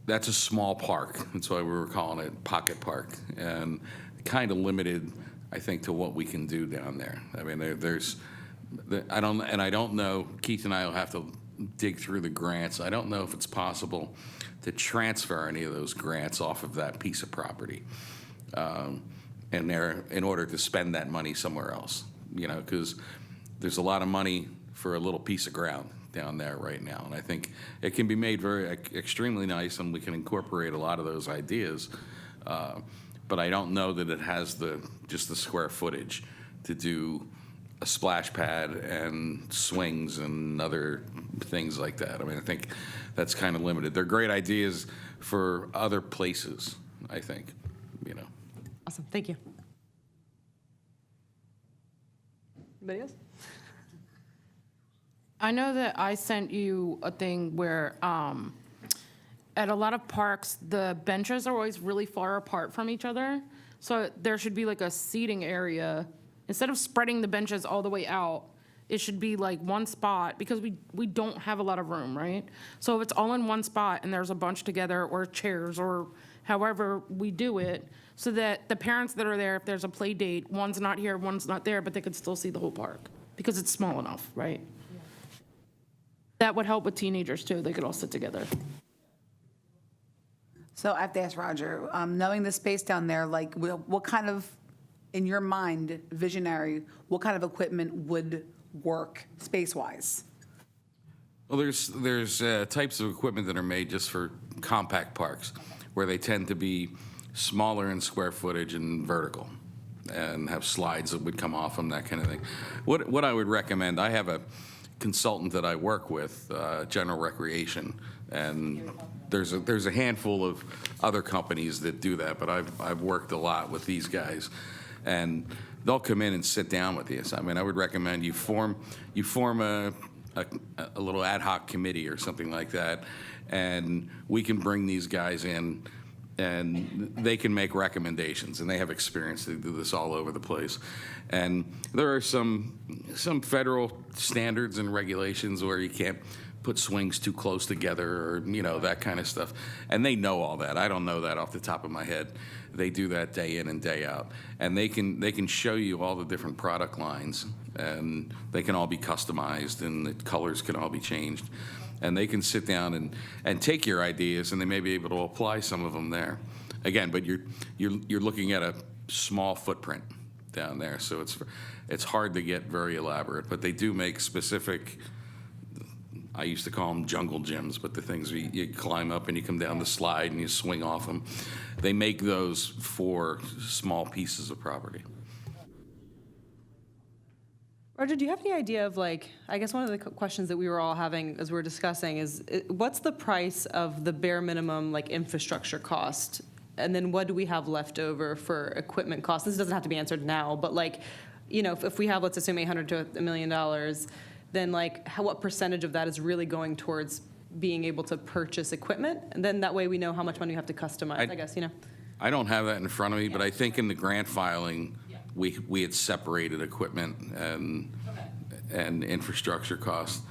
that's a small park. That's why we were calling it Pocket Park, and kind of limited, I think, to what we can do down there. I mean, I don't know. Keith and I will have to dig through the grants. I don't know if it's possible to transfer any of those grants off of that piece of property, in order to spend that money somewhere else. Because there's a lot of money for a little piece of ground down there right now, and I think it can be made very extremely nice, and we can incorporate a lot of those ideas. But I don't know that it has just the square footage to do a splash pad and swings and other things like that. I mean, I think that's kind of limited. They're great ideas for other places, I think. Awesome, thank you. Anybody else? I know that I sent you a thing where at a lot of parks, the benches are always really far apart from each other. So there should be like a seating area. Instead of spreading the benches all the way out, it should be like one spot, because we don't have a lot of room, right? So if it's all in one spot and there's a bunch together, or chairs, or however we do it, so that the parents that are there, if there's a play date, one's not here, one's not there, but they could still see the whole park, because it's small enough, right? That would help with teenagers too. They could all sit together. So I have to ask Roger, knowing the space down there, like, what kind of, in your mind, visionary, what kind of equipment would work space-wise? Well, there's types of equipment that are made just for compact parks, where they tend to be smaller in square footage and vertical, and have slides that would come off them, that kind of thing. What I would recommend, I have a consultant that I work with, General Recreation, and there's a handful of other companies that do that, but I've worked a lot with these guys, and they'll come in and sit down with you. So, I mean, I would recommend you form a little ad hoc committee or something like that, and we can bring these guys in, and they can make recommendations, and they have experience. They do this all over the place. And there are some federal standards and regulations where you can't put swings too close together, or, you know, that kind of stuff. And they know all that. I don't know that off the top of my head. They do that day in and day out. And they can show you all the different product lines, and they can all be customized, and the colors can all be changed. And they can sit down and take your ideas, and they may be able to apply some of them there. Again, but you're looking at a small footprint down there, so it's hard to get very elaborate. But they do make specific, I used to call them jungle gyms, but the things you climb up and you come down the slide and you swing off them. They make those for small pieces of property. Roger, do you have any idea of, like, I guess one of the questions that we were all having as we were discussing is, what's the price of the bare minimum, like, infrastructure cost? And then what do we have left over for equipment costs? This doesn't have to be answered now, but, like, you know, if we have, let's assume $800 to $1 million, then, like, what percentage of that is really going towards being able to purchase equipment? And then that way we know how much money you have to customize, I guess, you know? I don't have that in front of me, but I think in the grant filing, we had separated equipment and infrastructure costs.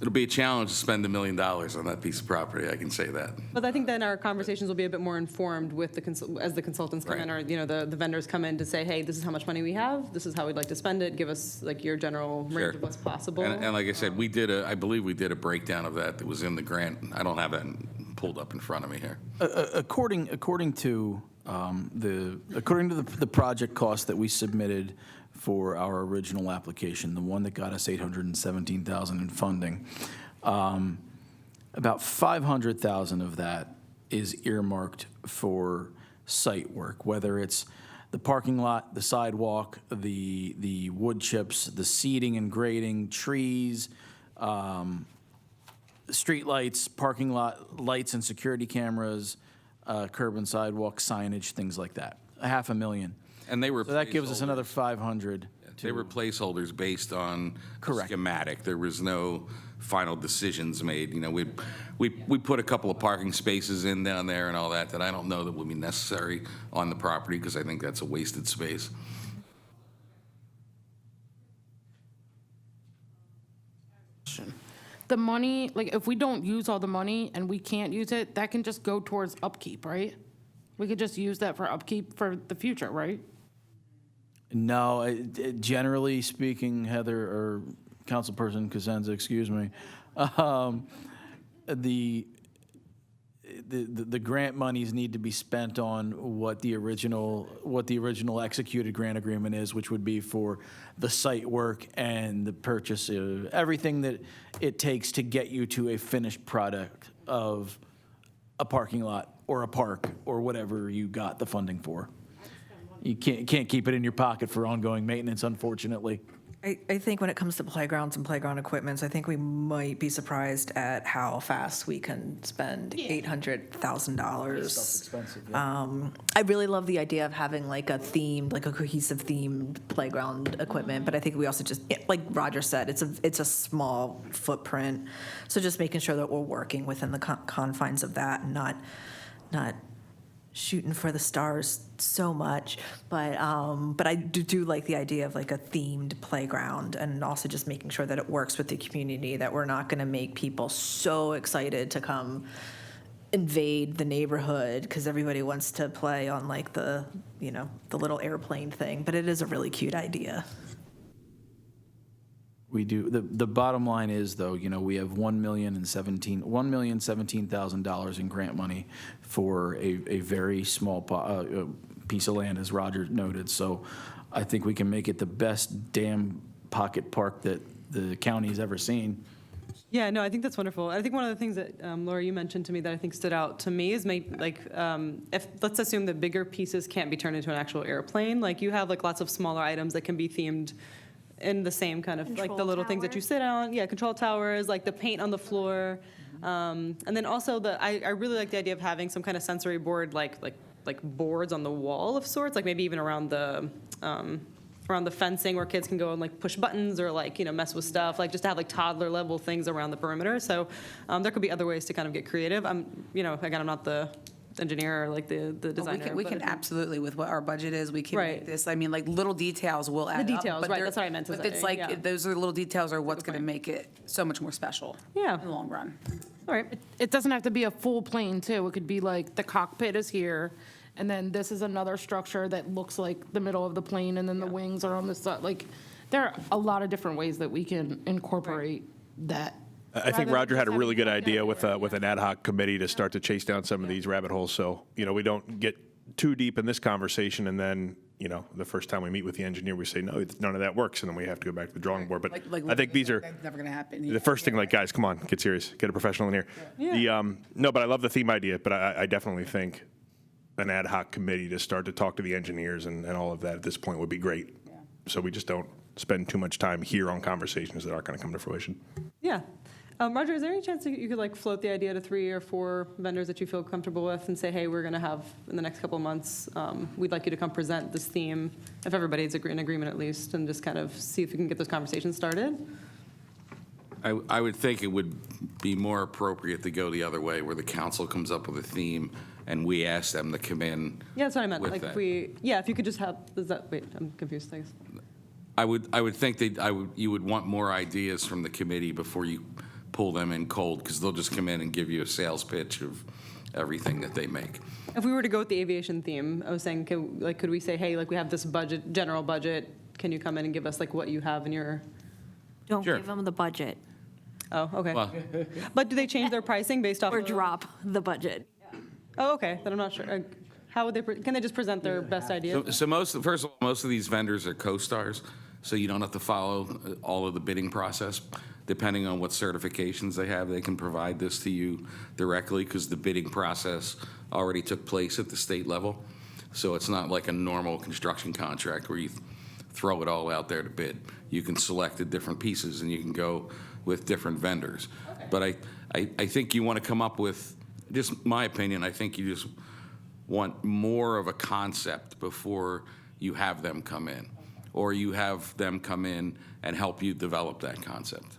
It'll be a challenge to spend $1 million on that piece of property, I can say that. But I think then our conversations will be a bit more informed with as the consultants come in, or, you know, the vendors come in to say, hey, this is how much money we have, this is how we'd like to spend it, give us, like, your general range of what's possible. And like I said, I believe we did a breakdown of that was in the grant. I don't have that pulled up in front of me here. According to the project cost that we submitted for our original application, the one that got us $817,000 in funding, about $500,000 of that is earmarked for site work, whether it's the parking lot, the sidewalk, the wood chips, the seeding and grading, trees, street lights, parking lot lights and security cameras, curb and sidewalk signage, things like that. $500,000. And they were So that gives us another 500. They were placeholders based on Correct. schematic. There was no final decisions made. You know, we put a couple of parking spaces in down there and all that I don't know that would be necessary on the property, because I think that's a wasted space. The money, like, if we don't use all the money and we can't use it, that can just go towards upkeep, right? We could just use that for upkeep for the future, right? No, generally speaking, Heather, or Councilperson Cosenza, excuse me, the grant monies need to be spent on what the original executed grant agreement is, which would be for the site work and the purchase of everything that it takes to get you to a finished product of a parking lot or a park or whatever you got the funding for. You can't keep it in your pocket for ongoing maintenance, unfortunately. I think when it comes to playgrounds and playground equipments, I think we might be surprised at how fast we can spend $800,000. I really love the idea of having like a themed, like a cohesive themed playground equipment, but I think we also just, like Roger said, it's a small footprint. So just making sure that we're working within the confines of that and not shooting for the stars so much, but I do like the idea of like a themed playground, and also just making sure that it works with the community, that we're not going to make people so excited to come invade the neighborhood because everybody wants to play on like the little airplane thing, but it is a really cute idea. We do. The bottom line is, though, we have $1,017,000 in grant money for a very small piece of land, as Roger noted. So I think we can make it the best damn pocket park that the county's ever seen. Yeah, no, I think that's wonderful. I think one of the things that, Laura, you mentioned to me that I think stood out to me is if let's assume that bigger pieces can't be turned into an actual airplane, like you have like lots of smaller items that can be themed in the same kind of, like the little things that you sit on. Yeah, control towers, like the paint on the floor. And then also I really like the idea of having some kind of sensory board, like boards on the wall of sorts, like maybe even around the fencing where kids can go and like push buttons or like, mess with stuff, like just to have like toddler level things around the perimeter. So there could be other ways to kind of get creative. Again, I'm not the engineer or like the designer. We can absolutely, with what our budget is, we can Right. make this, I mean, like little details will add up. details, but right, they're- that's what I meant to But say, it's like, yeah. those are little details are what's gonna make it so much more special. Yeah. In the long run. All right. It doesn't have to be a full plane, too. It could be like the cockpit is here, and then this is another structure that looks like the middle of the plane, and then the wings are on the side. Like, there are a lot of different ways that we can incorporate that. I think Rather Roger than had a just really good having idea something with an ad hoc committee to start to chase down some of these rabbit holes. So, we don't get too deep in this conversation, and then, the first time we meet with the engineer, we say, no, none of that works, and then we have to go back to the drawing board. But I think these are That's never gonna happen. the first thing, like, guys, come on, get serious, get a professional in here. No, but I love the theme idea, but I definitely think an ad hoc committee to start to talk to the engineers and all of that at this point would be great. So we just don't spend too much time here on conversations that aren't going to come to fruition. Yeah. Roger, is there any chance that you could like float the idea to 3 or 4 vendors that you feel comfortable with and say, hey, we're going to have in the next couple of months, we'd like you to come present this theme, if everybody's in agreement at least, and just kind of see if we can get those conversations started? I would think it would be more appropriate to go the other way, where the council comes up with a theme and we ask them to come in. Yeah, that's what I meant. with Like that. if you could just have, wait, I'm confused, thanks. I would think you would want more ideas from the committee before you pull them in cold, because they'll just come in and give you a sales pitch of everything that they make. If we were to go with the aviation theme, I was saying, could we say, hey, like we have this budget, general budget, can you come in and give us like what you have in your, Don't Sure. give them the budget oh, okay. Well, But do they change their pricing based off or of? drop the budget. Oh, okay, then I'm not sure. How would they, can they just present their best ideas? so first of all, most of these vendors are co-stars, so you don't have to follow all of the bidding process. Depending on what certifications they have, they can provide this to you directly, because the bidding process already took place at the state level. So it's not like a normal construction contract where you throw it all out there to bid. You can select the different pieces and you can go with different vendors. But I think you want to come up with, just my opinion, I think you just want more of a concept before you have them come in, or you have them come in and help you develop that concept.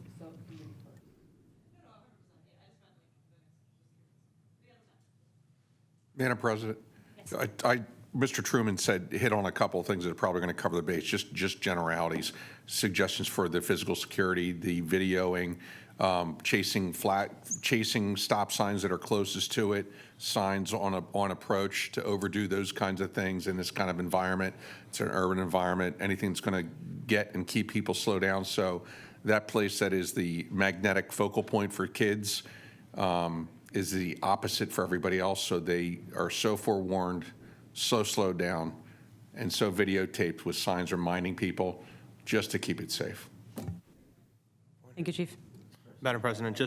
Madam President, Mr. Truman hit on a couple of things that are probably going to cover the base, just generalities, suggestions for the physical security, the videoing, chasing stop signs that are closest to it, signs on approach to overdo those kinds of things in this kind of environment. It's an urban environment, anything that's going to get and keep people slow down. So that place that is the magnetic focal point for kids is the opposite for everybody else. So they are so forewarned, so slowed down, and so videotaped with signs reminding people just to keep it safe. Thank you, Chief. Madam President,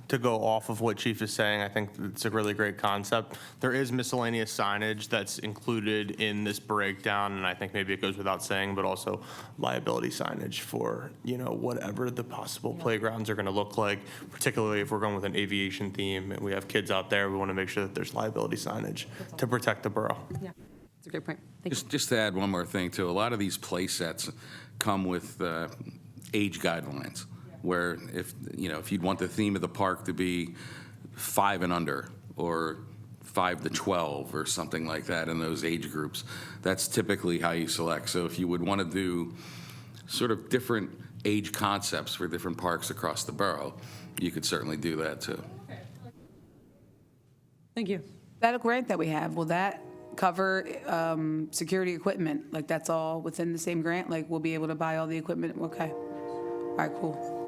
to go off of what Chief is saying, I think it's a really great concept. There is miscellaneous signage that's included in this breakdown, and I think maybe it goes without saying, but also liability signage for, whatever the possible playgrounds are going to look like, particularly if we're going with an aviation theme and we have kids out there, we want to make sure that there's liability signage to protect the borough. Yeah, that's a great point. Thank you. Just to add one more thing too, a lot of these play sets come with age guidelines, where if you'd want the theme of the park to be 5 and under, or 5 to 12, or something like that in those age groups, that's typically how you select. So if you would want to do sort of different age concepts for different parks across the borough, you could certainly do that too. Thank you. That grant that we have, will that cover security equipment? Like, that's all within the same grant? Like, we'll be able to buy all the equipment? Okay. All right, cool.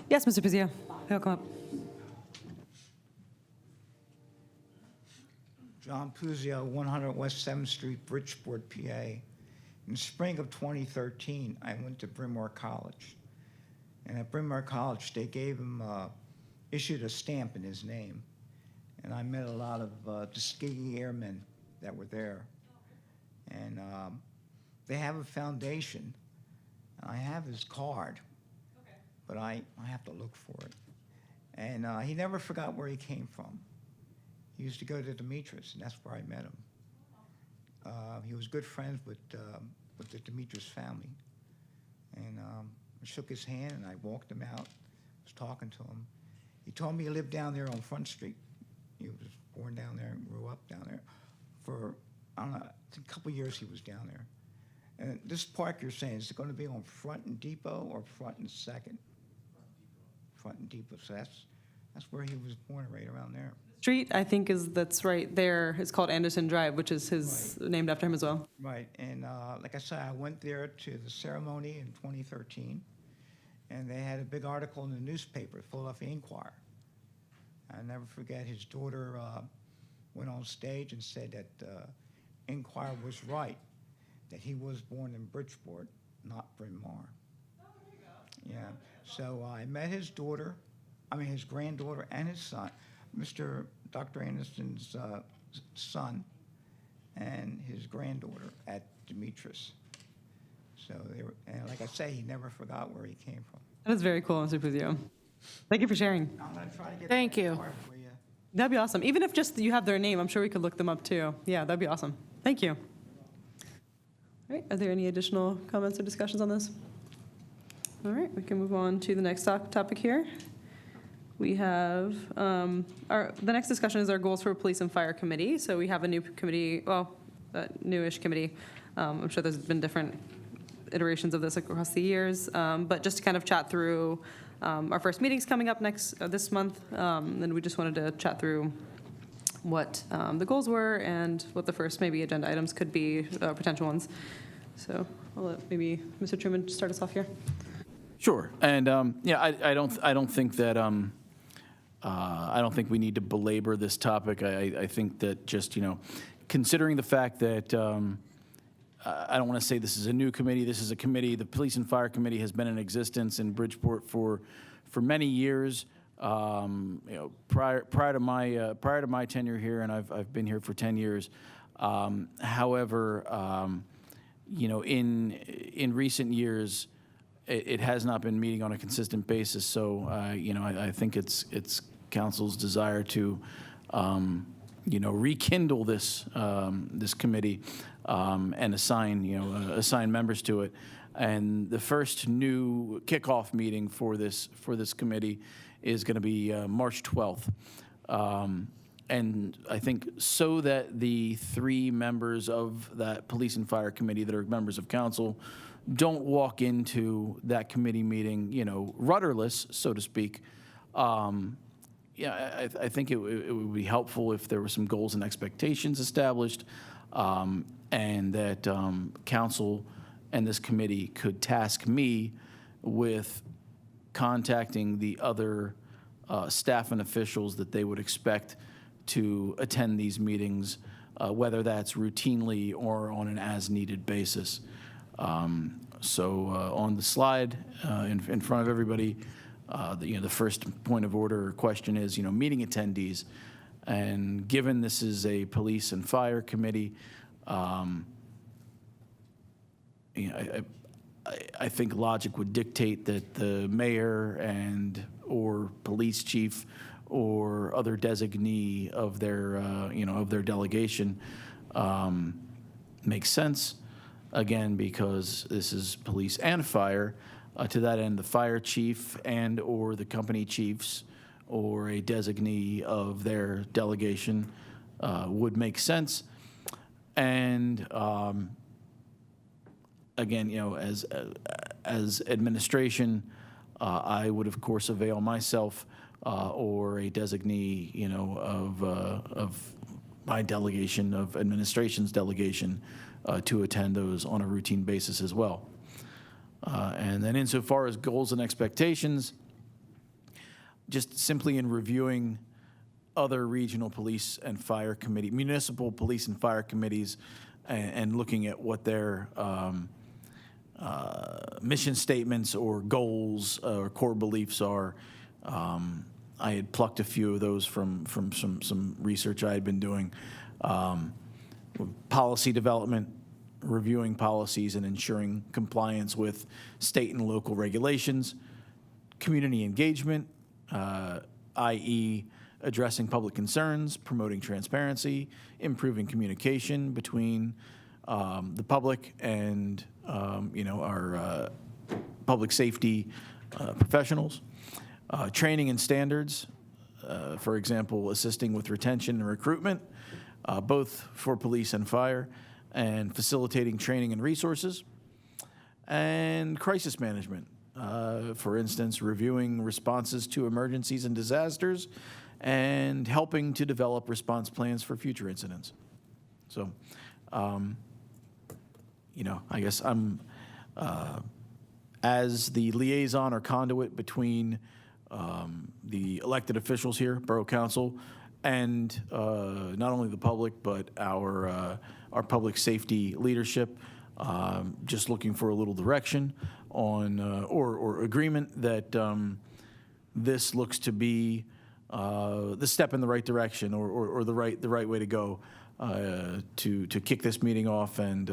Yes, Mr. Pizio, he'll come up. John Puzio, 100 West 7th Street, Bridgeport, PA. In spring of 2013, I went to Bryn Mawr College. And at Bryn Mawr College, they issued a stamp in his name. And I met a lot of Tuskegee Airmen that were there. And they have a foundation. And I have his card, but I have to look for it. And he never forgot where he came from. He used to go to Demetrius, and that's where I met him. He was good friends with the Demetrius family. And I shook his hand, and I walked him out, was talking to him. He told me he lived down there on Front Street. He was born down there and grew up down there. For, I don't know, a couple years he was down there. And this park you're saying, is it going to be on Front and Depot or Front and Second? Front and Depot. So that's where he was born, right around there. Street, I think, that's right there. It's called Anderson Drive, which is named after him as well. Right, and like I said, I went there to the ceremony in 2013, and they had a big article in the newspaper, Philadelphia Inquirer. I'll never forget, his daughter went on stage and said that Inquirer was right, that he was born in Bridgeport, not Bryn Mawr. Oh, there you go. Yeah, so I met his granddaughter and his son, Dr. Anderson's son and his granddaughter at Demetrius. So and like I say, he never forgot where he came from. That is very cool, Mr. Puzio. Thank you for sharing. I'm gonna try to get Thank that you. card for you. That'd be awesome. Even if just you have their name, I'm sure we could look them up too. Yeah, that'd be awesome. Thank you. All right, are there any additional comments or discussions on this? All right, we can move on to the next topic here. We have, the next discussion is our goals for police and fire committee. So we have a new committee, newish committee. I'm sure there's been different iterations of this across the years, but just to kind of chat through our first meeting's coming up this month, and we just wanted to chat through what the goals were and what the first maybe agenda items could be, potential ones. So I'll let maybe Mr. Truman start us off here. Sure, and I don't think that I don't think we need to belabor this topic. I think that just considering the fact that I don't want to say this is a new committee. This is a committee. The Police and Fire Committee has been in existence in Bridgeport for many years. Prior to my tenure here, and I've been here for 10 years. However, in recent years, it has not been meeting on a consistent basis. So, I think it's council's desire to, rekindle this committee and assign members to it. And the first new kickoff meeting for this committee is going to be March 12th. And I think so that the 3 members of that Police and Fire Committee that are members of council don't walk into that committee meeting, rudderless, so to speak. I think it would be helpful if there were some goals and expectations established, and that council and this committee could task me with contacting the other staff and officials that they would expect to attend these meetings, whether that's routinely or on an as-needed basis. So on the slide in front of everybody, the first point of order or question is, meeting attendees. And given this is a police and fire committee, I think logic would dictate that the mayor or police chief or other designee of their delegation makes sense. Again, because this is police and fire. To that end, the fire chief or the company chiefs or a designee of their delegation would make sense. And again, as administration, I would of course avail myself or a designee, of my delegation, of administration's delegation, to attend those on a routine basis as well. And then insofar as goals and expectations, just simply in reviewing other regional police and fire committee, municipal police and fire committees, and looking at what their mission statements or goals or core beliefs are. I had plucked a few of those from some research I had been doing. Policy development, reviewing policies and ensuring compliance with state and local regulations, community engagement, i.e. addressing public concerns, promoting transparency, improving communication between the public and our public safety professionals, training and standards, for example, assisting with retention and recruitment, both for police and fire, and facilitating training and resources, and crisis management. For instance, reviewing responses to emergencies and disasters and helping to develop response plans for future incidents. So, I guess I'm, as the liaison or conduit between the elected officials here, Borough Council, and not only the public, but our public safety leadership, just looking for a little direction on, or agreement that this looks to be the step in the right direction, or the right way to go to kick this meeting off and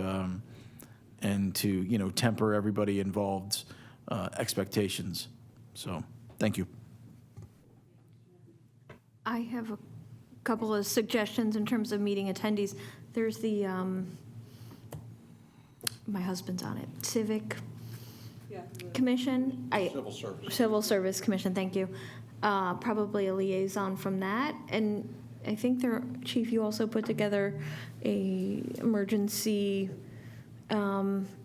to temper everybody involved's expectations. So, thank you. I have a couple of suggestions in terms of meeting attendees. There's the, my husband's on it, Civic Commission. Civil Service. Civil Service Commission, thank you. Probably a liaison from that. And I think Chief, you also put together a emergency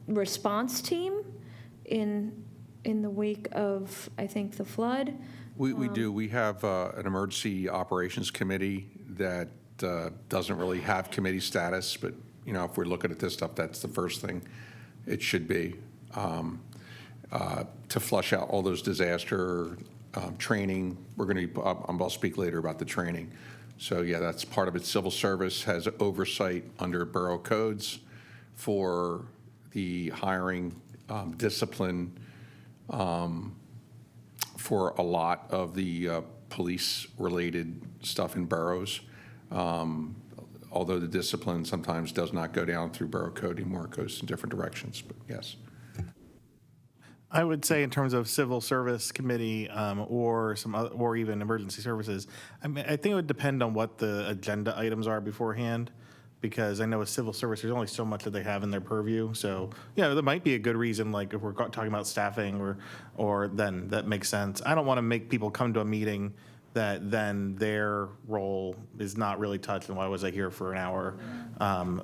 response team in the wake of, I think, the flood. We do. We have an emergency operations committee that doesn't really have committee status, but if we're looking at this stuff, that's the first thing it should be, to flush out all those disaster training. I'll speak later about the training. So yeah, that's part of it. Civil Service has oversight under borough codes for the hiring, discipline, for a lot of the police-related stuff in boroughs. Although the discipline sometimes does not go down through borough code anymore, it goes in different directions, but yes. I would say in terms of civil service committee or even emergency services, I think it would depend on what the agenda items are beforehand, because I know with civil service, there's only so much that they have in their purview. So, there might be a good reason, like if we're talking about staffing or then that makes sense. I don't want to make people come to a meeting that then their role is not really touched, and why was I here for an hour?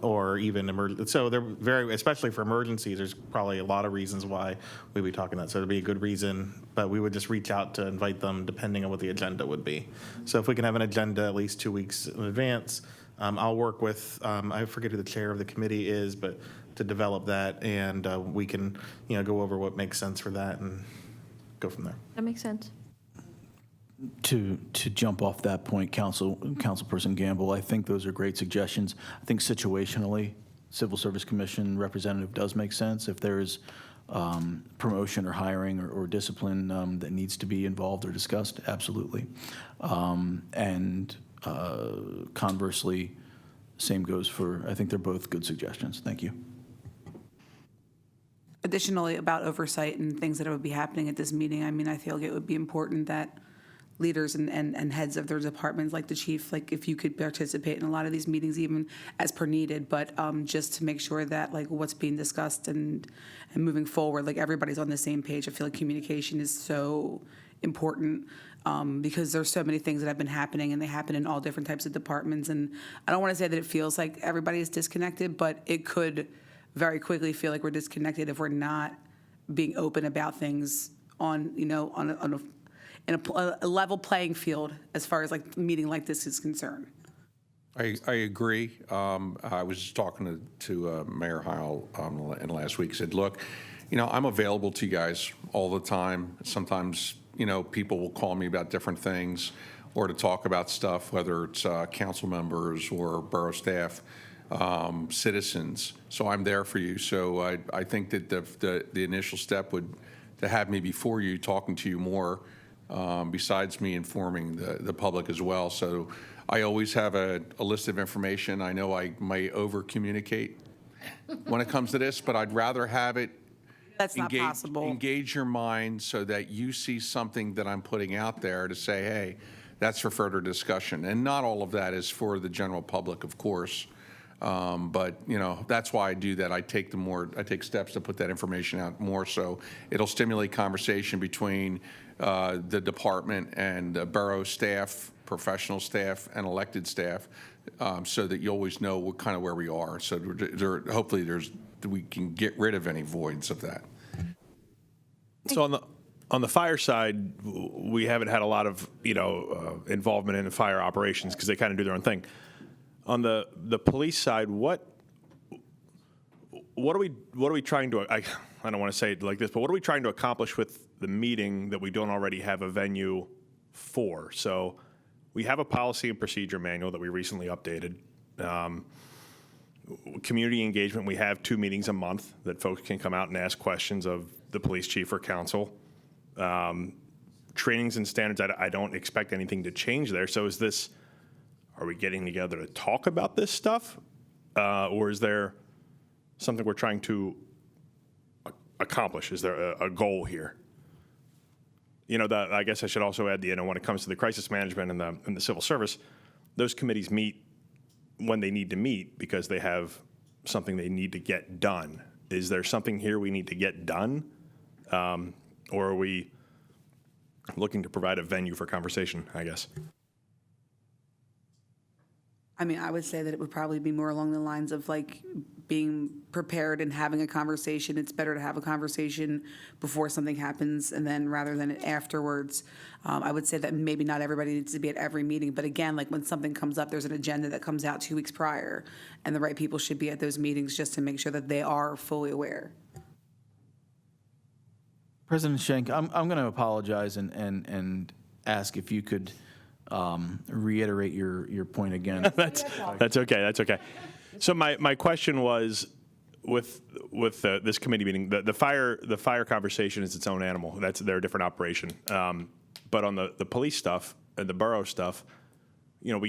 Or even so they're especially for emergencies, there's probably a lot of reasons why we'd be talking that. So it'd be a good reason, but we would just reach out to invite them depending on what the agenda would be. So if we can have an agenda at least 2 weeks in advance, I'll work with, I forget who the chair of the committee is, but to develop that, and we can, go over what makes sense for that and go from there. That makes sense. To jump off that point, Councilperson Gamble, I think those are great suggestions. I think situationally, Civil Service Commission representative does make sense. If there's promotion or hiring or discipline that needs to be involved or discussed, absolutely. And conversely, same goes for, I think they're both good suggestions. Thank you. Additionally, about oversight and things that would be happening at this meeting, I mean, I feel like it would be important that leaders and heads of their departments, like the chief, like if you could participate in a lot of these meetings, even as per needed, but just to make sure that like what's being discussed and moving forward, like everybody's on the same page. I feel like communication is so important because there's so many things that have been happening, and they happen in all different types of departments. And I don't want to say that it feels like everybody is disconnected, but it could very quickly feel like we're disconnected if we're not being open about things on, you know, in a level playing field as far as like a meeting like this is concerned. I agree. I was just talking to Mayor Heil in last week. Said, look, you know, I'm available to you guys all the time. Sometimes, you know, people will call me about different things or to talk about stuff, whether it's council members or borough staff, citizens. So I'm there for you. So I think that the initial step would to have me before you, talking to you more, besides me informing the public as well. So I always have a list of information. I know I might over-communicate when it comes to this, but I'd rather have it That's not possible. engage your mind so that you see something that I'm putting out there to say, hey, that's for further discussion. And not all of that is for the general public, of course. But, you know, that's why I do that. I take steps to put that information out more so it'll stimulate conversation between the department and borough staff, professional staff, and elected staff, so that you always know what kind of where we are. So hopefully we can get rid of any voids of that. So on the fire side, we haven't had a lot of, you know, involvement in the fire operations because they kind of do their own thing. On the police side, what are we trying to, I don't want to say it like this, but what are we trying to accomplish with the meeting that we don't already have a venue for? So we have a policy and procedure manual that we recently updated. Community engagement, we have 2 meetings a month that folks can come out and ask questions of the police chief or council. Trainings and standards, I don't expect anything to change there. So are we getting together to talk about this stuff? Or is there something we're trying to accomplish? Is there a goal here? You know, I guess I should also add, you know, when it comes to the crisis management and the civil service, those committees meet when they need to meet because they have something they need to get done. Is there something here we need to get done? Or are we looking to provide a venue for conversation, I guess? I mean, I would say that it would probably be more along the lines of like being prepared and having a conversation. It's better to have a conversation before something happens and then rather than afterwards. I would say that maybe not everybody needs to be at every meeting, but again, like when something comes up, there's an agenda that comes out 2 weeks prior, and the right people should be at those meetings just to make sure that they are fully aware. President Schenk, I'm going to apologize and ask if you could reiterate your point again. That's okay. That's okay. So my question was, with this committee meeting, the fire conversation is its own animal. They're a different operation. But on the police stuff and the borough stuff, you know,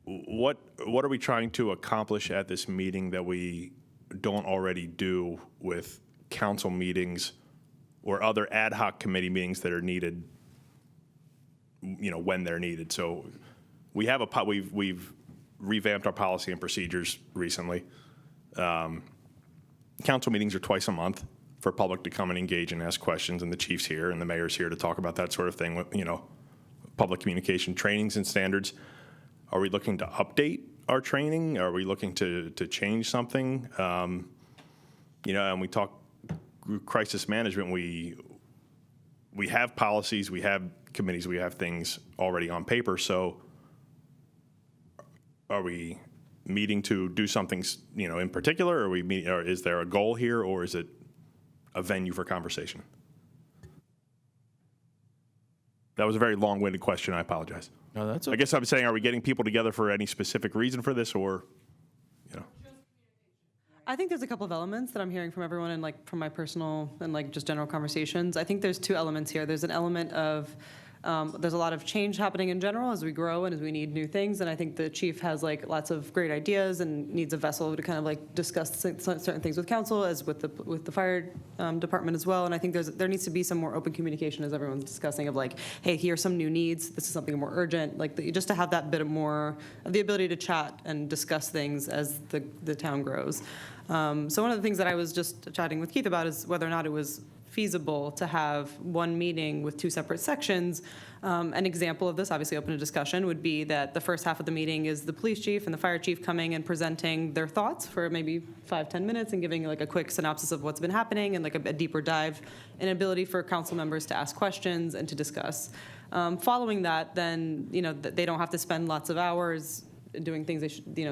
what are we trying to accomplish at this meeting that we don't already do with council meetings or other ad hoc committee meetings that are needed, you know, when they're needed? So we have we've revamped our policy and procedures recently. Council meetings are twice a month for public to come and engage and ask questions, and the chief's here and the mayor's here to talk about that sort of thing. You know, public communication trainings and standards. Are we looking to update our training? Are we looking to change something? You know, and we talk crisis management. We have policies, we have committees, we have things already on paper. So are we meeting to do something, you know, in particular? Or is there a goal here, or is it a venue for conversation? That was a very long-winded question. I apologize. No, that's okay. I guess I'm saying, are we getting people together for any specific reason for this, or, you know? I think there's a couple of elements that I'm hearing from everyone and like from my personal and like just general conversations. I think there's two elements here. There's an element of there's a lot of change happening in general as we grow and as we need new things. And I think the chief has like lots of great ideas and needs a vessel to kind of like discuss certain things with council, as with the fire department as well. And I think there needs to be some more open communication as everyone's discussing of like, hey, here's some new needs. This is something more urgent. Like just to have that bit of more of the ability to chat and discuss things as the town grows. So one of the things that I was just chatting with Keith about is whether or not it was feasible to have one meeting with two separate sections. An example of this, obviously open to discussion, would be that the first half of the meeting is the police chief and the fire chief coming and presenting their thoughts for maybe 5-10 minutes and giving like a quick synopsis of what's been happening and like a deeper dive, and ability for council members to ask questions and to discuss. Following that, then, they don't have to spend lots of hours doing things they should, they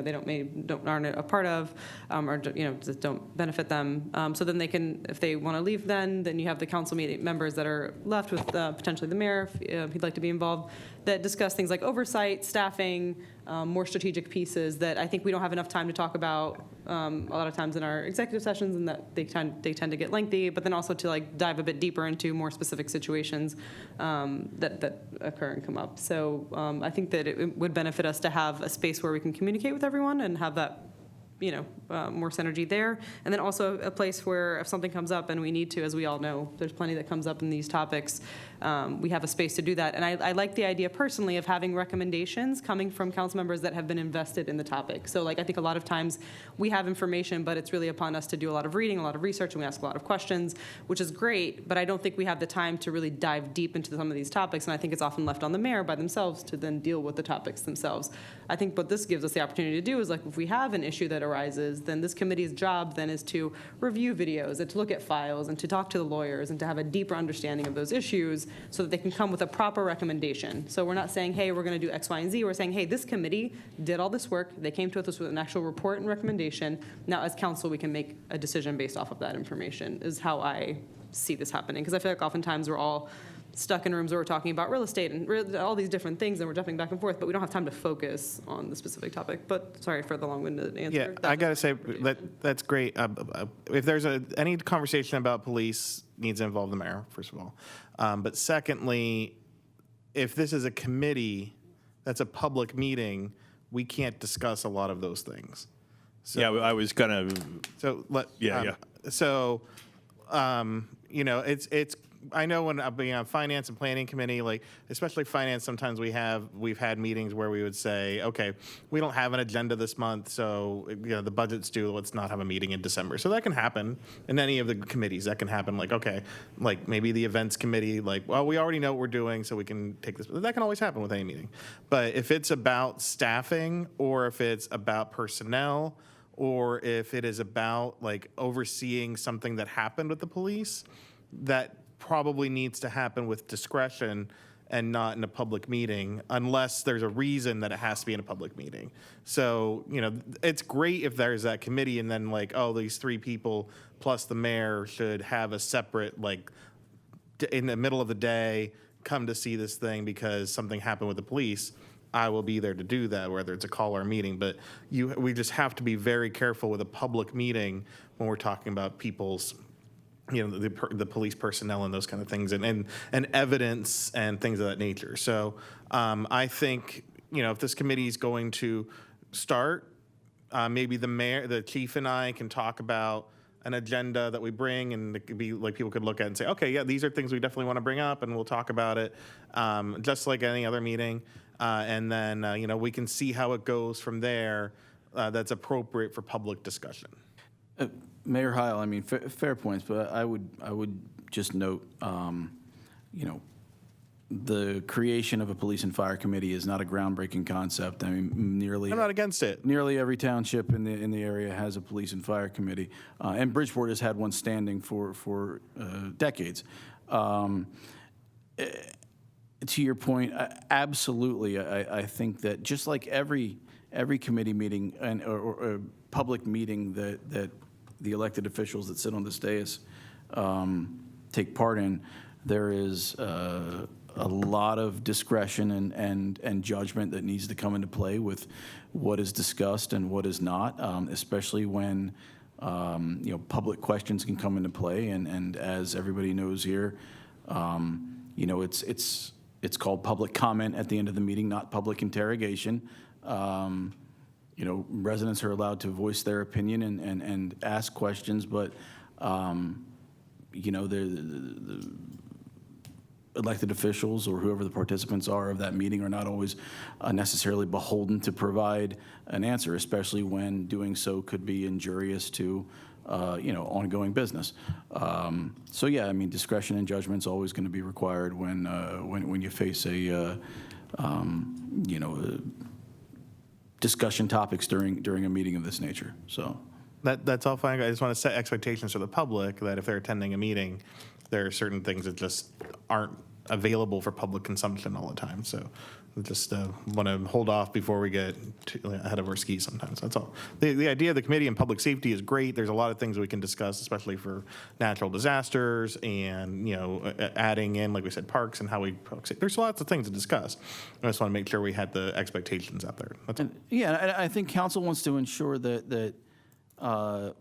aren't a part of, or just don't benefit them. So then they can, if they want to leave, then you have the council meeting members that are left with potentially the mayor, if he'd like to be involved, that discuss things like oversight, staffing, more strategic pieces that I think we don't have enough time to talk about a lot of times in our executive sessions, and that they tend to get lengthy, but then also to like dive a bit deeper into more specific situations that occur and come up. So I think that it would benefit us to have a space where we can communicate with everyone and have that more synergy there. And then also a place where if something comes up and we need to, as we all know, there's plenty that comes up in these topics, we have a space to do that. And I like the idea personally of having recommendations coming from council members that have been invested in the topic. So like I think a lot of times we have information, but it's really upon us to do a lot of reading, a lot of research, and we ask a lot of questions, which is great, but I don't think we have the time to really dive deep into some of these topics. And I think it's often left on the mayor by themselves to then deal with the topics themselves. I think what this gives us the opportunity to do is like if we have an issue that arises, then this committee's job then is to review videos and to look at files and to talk to the lawyers and to have a deeper understanding of those issues so that they can come with a proper recommendation. So we're not saying, hey, we're going to do X, Y, and Z. We're saying, hey, this committee did all this work. They came to us with an actual report and recommendation. Now, as council, we can make a decision based off of that information, is how I see this happening. Because I feel like oftentimes we're all stuck in rooms where we're talking about real estate and all these different things, and we're jumping back and forth, but we don't have time to focus on the specific topic. But sorry for the long-winded answer. Yeah, I got to say, that's great. If there's any conversation about police, needs to involve the mayor, first of all. But secondly, if this is a committee, that's a public meeting, we can't discuss a lot of those things. So, Yeah, I was gonna, So, it's I know when being on finance and planning committee, like especially finance, sometimes we've had meetings where we would say, okay, we don't have an agenda this month, so the budget's due. Let's not have a meeting in December. So that can happen in any of the committees. That can happen. Like okay, like maybe the events committee, like well, we already know what we're doing, so we can take this. That can always happen with any meeting. But if it's about staffing, or if it's about personnel, or if it is about like overseeing something that happened with the police, that probably needs to happen with discretion and not in a public meeting, unless there's a reason that it has to be in a public meeting. So, it's great if there's that committee and then like, oh, these three people plus the mayor should have a separate, like, in the middle of the day, come to see this thing because something happened with the police. I will be there to do that, whether it's a call or a meeting. But we just have to be very careful with a public meeting when we're talking about people's the police personnel and those kind of things and evidence and things of that nature. So I think, if this committee is going to start, maybe the mayor, the chief and I can talk about an agenda that we bring, and it could be like people could look at and say, okay, yeah, these are things we definitely want to bring up, and we'll talk about it just like any other meeting. And then, we can see how it goes from there that's appropriate for public discussion. Mayor Heil, I mean, fair points, but I would just note, the creation of a police and fire committee is not a groundbreaking concept. I mean, I'm not against it. Nearly every township in the area has a police and fire committee, and Bridgeport has had one standing for decades. To your point, absolutely, I think that just like every committee meeting or public meeting that the elected officials that sit on this dais take part in, there is a lot of discretion and judgment that needs to come into play with what is discussed and what is not, especially when public questions can come into play, and as everybody knows here, it's called public comment at the end of the meeting, not public interrogation. Residents are allowed to voice their opinion and ask questions, but the elected officials or whoever the participants are of that meeting are not always necessarily beholden to provide an answer, especially when doing so could be injurious to, ongoing business. So yeah, I mean, discretion and judgment is always going to be required when you face discussion topics during a meeting of this nature. So That's all fine. I just want to set expectations for the public that if they're attending a meeting, there are certain things that just aren't available for public consumption all the time. So we just want to hold off before we get ahead of our skis sometimes. That's all. The idea of the Committee on Public Safety is great. There's a lot of things we can discuss, especially for natural disasters and, adding in, like we said, parks and how we, there's lots of things to discuss. I just want to make sure we had the expectations out there. That's all. Yeah, I think council wants to ensure that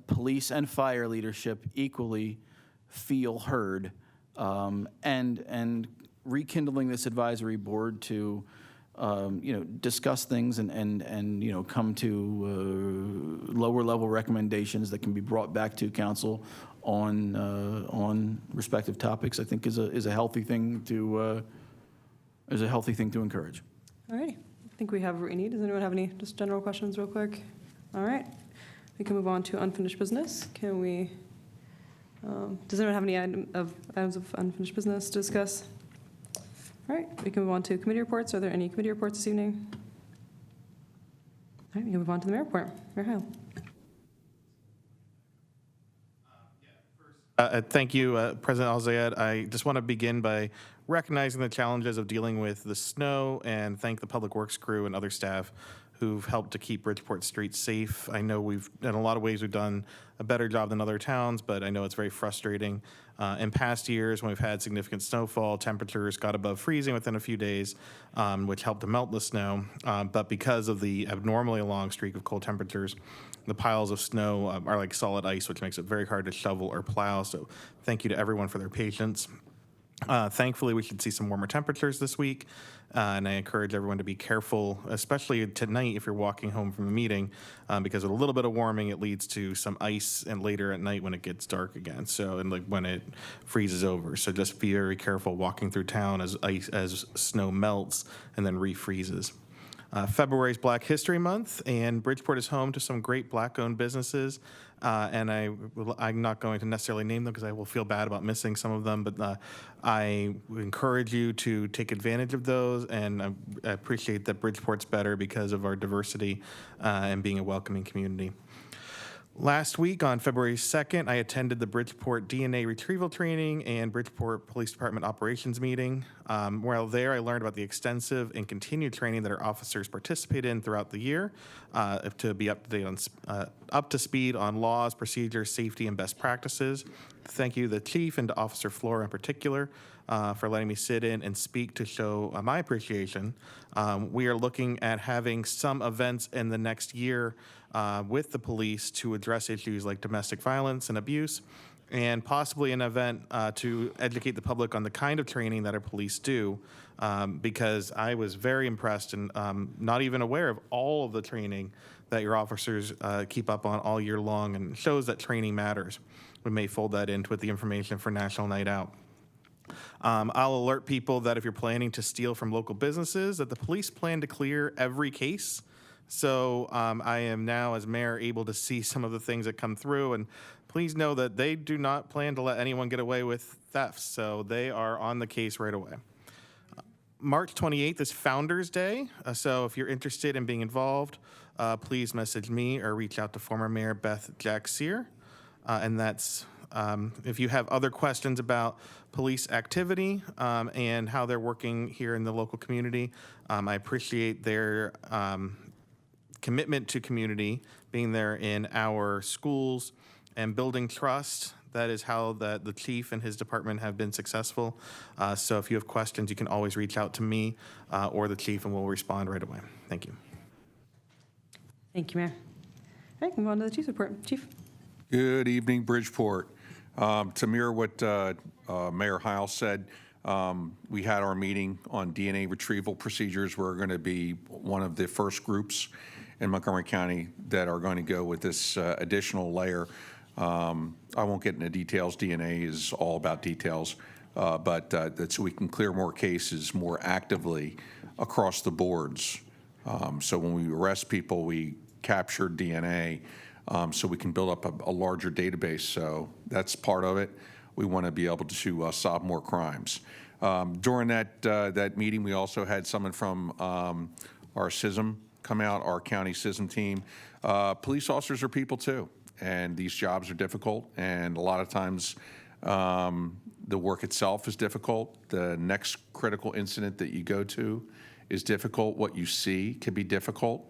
police and fire leadership equally feel heard, and rekindling this advisory board to discuss things and come to lower level recommendations that can be brought back to council on respective topics, I think is a healthy thing to encourage. All righty. I think we have what we need. Does anyone have any just general questions real quick? All right. We can move on to unfinished business. Can we, does anyone have any items of unfinished business to discuss? All right, we can move on to committee reports. Are there any committee reports this evening? All right, we can move on to the mayor report. Mayor Heil. Thank you, President Al-Zayed. I just want to begin by recognizing the challenges of dealing with the snow and thank the Public Works crew and other staff who've helped to keep Bridgeport streets safe. I know in a lot of ways, we've done a better job than other towns, but I know it's very frustrating. In past years, when we've had significant snowfall, temperatures got above freezing within a few days, which helped to melt the snow. But because of the abnormally long streak of cold temperatures, the piles of snow are like solid ice, which makes it very hard to shovel or plow. So thank you to everyone for their patience. Thankfully, we should see some warmer temperatures this week, and I encourage everyone to be careful, especially tonight if you're walking home from a meeting, because with a little bit of warming, it leads to some ice, and later at night when it gets dark again. So, and like when it freezes over. So just be very careful walking through town as snow melts and then refreezes. February is Black History Month, and Bridgeport is home to some great Black-owned businesses. And I'm not going to necessarily name them because I will feel bad about missing some of them, but I encourage you to take advantage of those, and I appreciate that Bridgeport's better because of our diversity and being a welcoming community. Last week, on February 2nd, I attended the Bridgeport DNA retrieval training and Bridgeport Police Department operations meeting. While there, I learned about the extensive and continued training that our officers participate in throughout the year to be up to speed on laws, procedures, safety, and best practices. Thank you to the chief and to Officer Flora in particular for letting me sit in and speak to show my appreciation. We are looking at having some events in the next year with the police to address issues like domestic violence and abuse, and possibly an event to educate the public on the kind of training that our police do, because I was very impressed and not even aware of all of the training that your officers keep up on all year long, and shows that training matters. We may fold that into with the information for National Night Out. I'll alert people that if you're planning to steal from local businesses, that the police plan to clear every case. So I am now, as mayor, able to see some of the things that come through, and please know that they do not plan to let anyone get away with thefts, so they are on the case right away. March 28th is Founders Day, so if you're interested in being involved, please message me or reach out to former Mayor Beth Jack-Sear, and that's if you have other questions about police activity and how they're working here in the local community. I appreciate their commitment to community, being there in our schools and building trust. That is how the chief and his department have been successful. So if you have questions, you can always reach out to me or the chief, and we'll respond right away. Thank you. Thank you, Mayor. All right, move on to the chief's report. Chief. Good evening, Bridgeport. To mirror what Mayor Heil said, we had our meeting on DNA retrieval procedures. We're going to be one of the first groups in Montgomery County that are going to go with this additional layer. I won't get into details. DNA is all about details, but that's so we can clear more cases more actively across the boards. So when we arrest people, we capture DNA so we can build up a larger database. So that's part of it. We want to be able to solve more crimes. During that meeting, we also had someone from our CISM come out, our county CISM team. Police officers are people too, and these jobs are difficult, and a lot of times the work itself is difficult. The next critical incident that you go to is difficult. What you see can be difficult.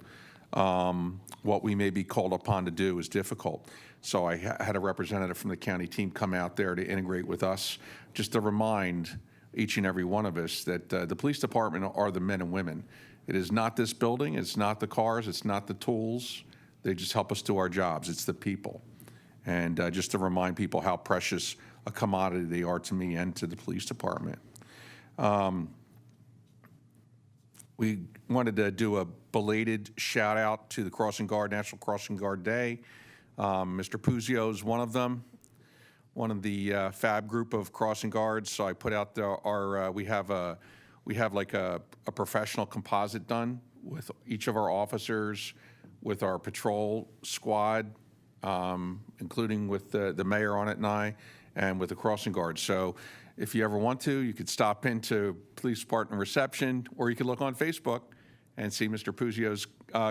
What we may be called upon to do is difficult. So I had a representative from the county team come out there to integrate with us, just to remind each and every one of us that the police department are the men and women. It is not this building, it's not the cars, it's not the tools. They just help us do our jobs. It's the people. And just to remind people how precious a commodity they are to me and to the police department. We wanted to do a belated shout out to the Crossing Guard, National Crossing Guard Day. Mr. Puzio is one of them, one of the fab group of crossing guards. So I put out we have like a professional composite done with each of our officers, with our patrol squad, including with the mayor on it and with the crossing guards. So if you ever want to, you could stop into Police Department reception, or you could look on Facebook and see Mr. Puzio's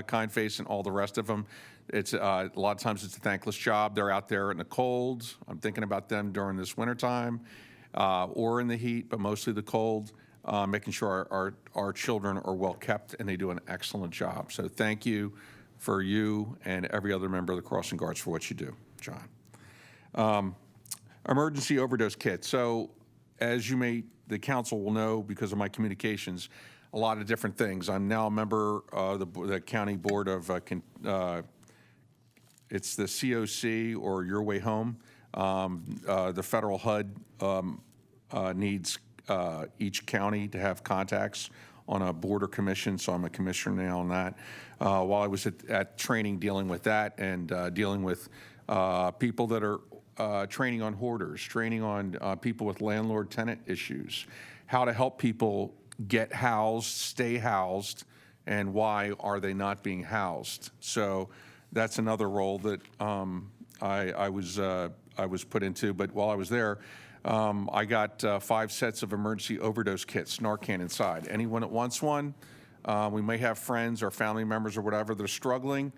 kind face and all the rest of them. It's a lot of times it's a thankless job. They're out there in the cold. I'm thinking about them during this wintertime or in the heat, but mostly the cold, making sure our children are well kept, and they do an excellent job. So thank you for you and every other member of the Crossing Guards for what you do, John. Emergency overdose kit. So as the council will know because of my communications, a lot of different things. I'm now a member of the county board of, it's the COC, or Your Way Home. The federal HUD needs each county to have contacts on a board or commission, so I'm a commissioner now on that. While I was at training dealing with that and dealing with people that are training on hoarders, training on people with landlord-tenant issues, how to help people get housed, stay housed, and why are they not being housed. So that's another role that I was put into. But while I was there, I got 5 sets of emergency overdose kits, Narcan inside. Anyone that wants one, we may have friends or family members or whatever that are struggling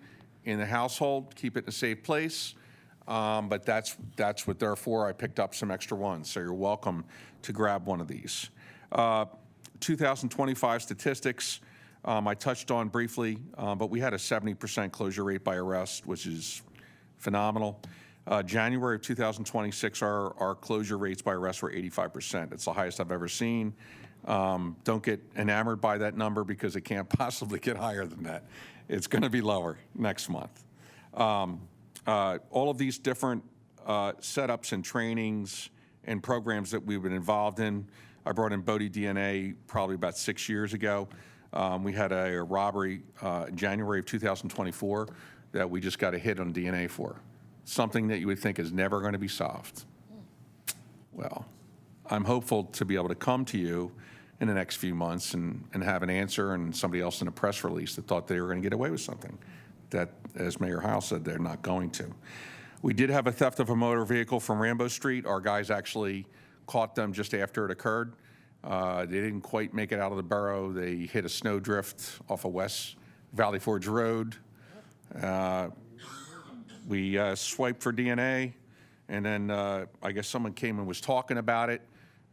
in the household, keep it in a safe place. But that's what they're for. I picked up some extra ones, so you're welcome to grab one of these. 2025 statistics, I touched on briefly, but we had a 70% closure rate by arrest, which is phenomenal. January of 2026, our closure rates by arrest were 85%. It's the highest I've ever seen. Don't get enamored by that number because it can't possibly get higher than that. It's going to be lower next month. All of these different setups and trainings and programs that we've been involved in. I brought in Bodie DNA probably about 6 years ago. We had a robbery January of 2024 that we just got a hit on DNA for. Something that you would think is never going to be solved. Well, I'm hopeful to be able to come to you in the next few months and have an answer, and somebody else in a press release that thought they were going to get away with something that, as Mayor Heil said, they're not going to. We did have a theft of a motor vehicle from Rambo Street. Our guys actually caught them just after it occurred. They didn't quite make it out of the borough. They hit a snowdrift off of West Valley Forge Road. We swiped for DNA, and then I guess someone came and was talking about it,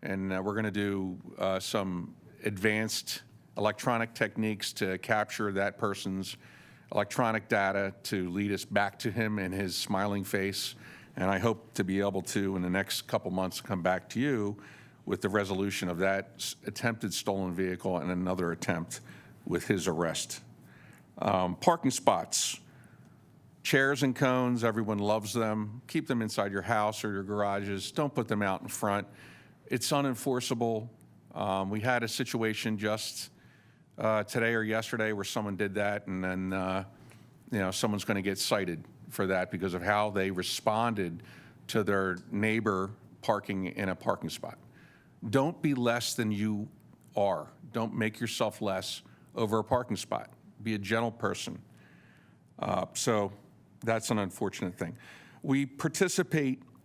and we're going to do some advanced electronic techniques to capture that person's electronic data to lead us back to him and his smiling face. And I hope to be able to, in the next couple months, come back to you with the resolution of that attempted stolen vehicle and another attempt with his arrest. Parking spots. Chairs and cones, everyone loves them. Keep them inside your house or your garages. Don't put them out in front. It's unenforceable. We had a situation just today or yesterday where someone did that, and then someone's going to get cited for that because of how they responded to their neighbor parking in a parking spot. Don't be less than you are. Don't make yourself less over a parking spot. Be a gentle person. So that's an unfortunate thing.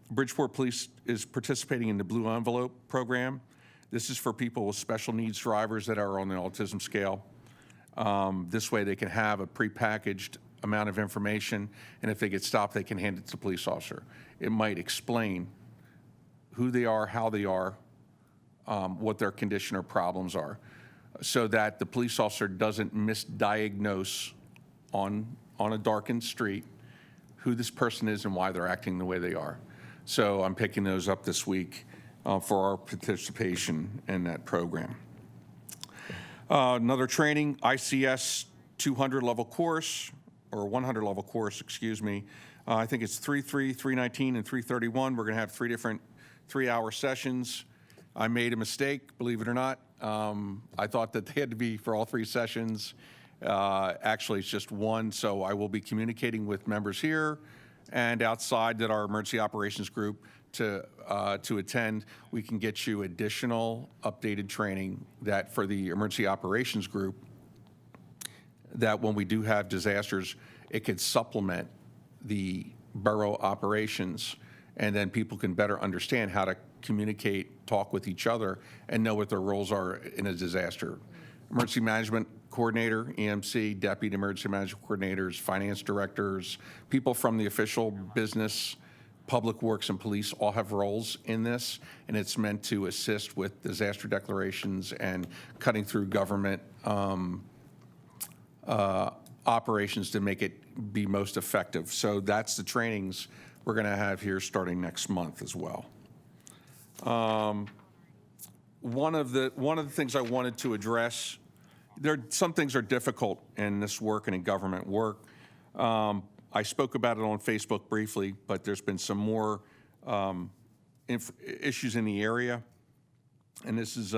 Bridgeport Police is participating in the Blue Envelope program. This is for people with special needs drivers that are on the autism scale. This way they can have a prepackaged amount of information, and if they get stopped, they can hand it to the police officer. It might explain who they are, how they are, what their condition or problems are, so that the police officer doesn't misdiagnose on a darkened street who this person is and why they're acting the way they are. So I'm picking those up this week for our participation in that program. Another training, ICS 200 level course, or 100 level course, excuse me. I think it's 3:3, 3:19, and 3:31. We're going to have 3 different 3-hour sessions. I made a mistake, believe it or not. I thought that they had to be for all 3 sessions. Actually, it's just 1, so I will be communicating with members here and outside that our emergency operations group to attend. We can get you additional updated training that for the emergency operations group, that when we do have disasters, it could supplement the borough operations, and then people can better understand how to communicate, talk with each other, and know what their roles are in a disaster. Emergency management coordinator, EMC, deputy emergency management coordinators, finance directors, people from the official business, public works, and police all have roles in this, and it's meant to assist with disaster declarations and cutting through government operations to make it be most effective. So that's the trainings we're going to have here starting next month as well. One of the things I wanted to address, some things are difficult in this work and in government work. I spoke about it on Facebook briefly, but there's been some more issues in the area. And this is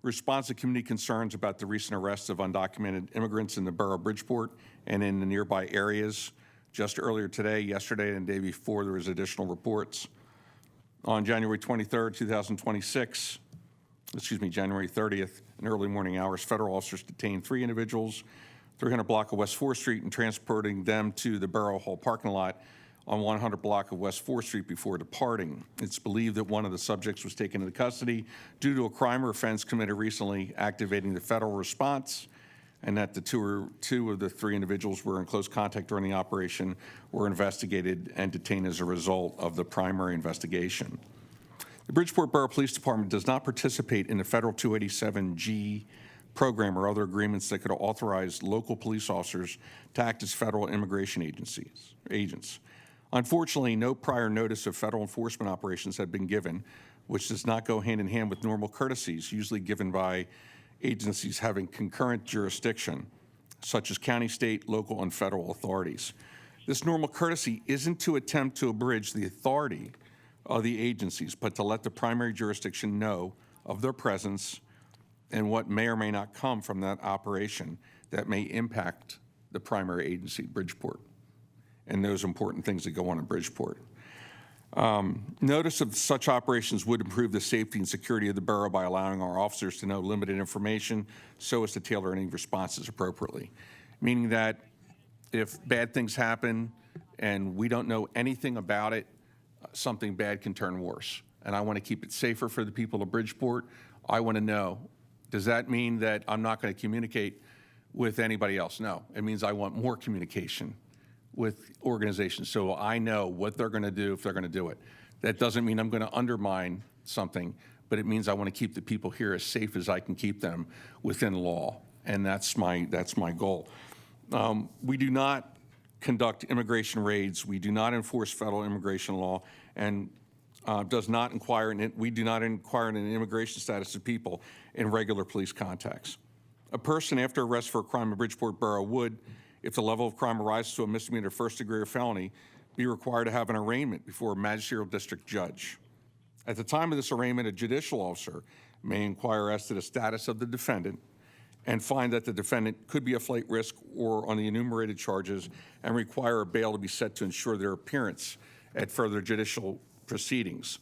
response to community concerns about the recent arrests of undocumented immigrants in the borough of Bridgeport and in the nearby areas. Just earlier today, yesterday, and the day before, there was additional reports. On January 23rd, 2026, January 30th, in early morning hours, federal officers detained 3 individuals, 300 block of West 4th Street, and transporting them to the Borough Hall parking lot on 100 block of West 4th Street before departing. It's believed that one of the subjects was taken into custody due to a crime or offense committed recently, activating the federal response, and that the two of the 3 individuals were in close contact during the operation, were investigated and detained as a result of the primary investigation. The Bridgeport Borough Police Department does not participate in the federal 287G program or other agreements that could authorize local police officers to act as federal immigration agents. Unfortunately, no prior notice of federal enforcement operations had been given, which does not go hand in hand with normal courtesies usually given by agencies having concurrent jurisdiction, such as county, state, local, and federal authorities. This normal courtesy isn't to attempt to abridge the authority of the agencies, but to let the primary jurisdiction know of their presence and what may or may not come from that operation that may impact the primary agency, Bridgeport, and those important things that go on in Bridgeport. Notice of such operations would improve the safety and security of the borough by allowing our officers to know limited information so as to tailor any responses appropriately. Meaning that if bad things happen and we don't know anything about it, something bad can turn worse. And I want to keep it safer for the people of Bridgeport. I want to know, does that mean that I'm not going to communicate with anybody else? No, it means I want more communication with organizations so I know what they're going to do if they're going to do it. That doesn't mean I'm going to undermine something, but it means I want to keep the people here as safe as I can keep them within law, and that's my goal. We do not conduct immigration raids. We do not enforce federal immigration law, and we do not inquire into the immigration status of people in regular police contacts. A person after arrest for a crime in Bridgeport Borough would, if the level of crime rises to a misdemeanor, first degree, or felony, be required to have an arraignment before a magisterial district judge. At the time of this arraignment, a judicial officer may inquire as to the status of the defendant and find that the defendant could be a flight risk or on the enumerated charges and require a bail to be set to ensure their appearance at further judicial proceedings.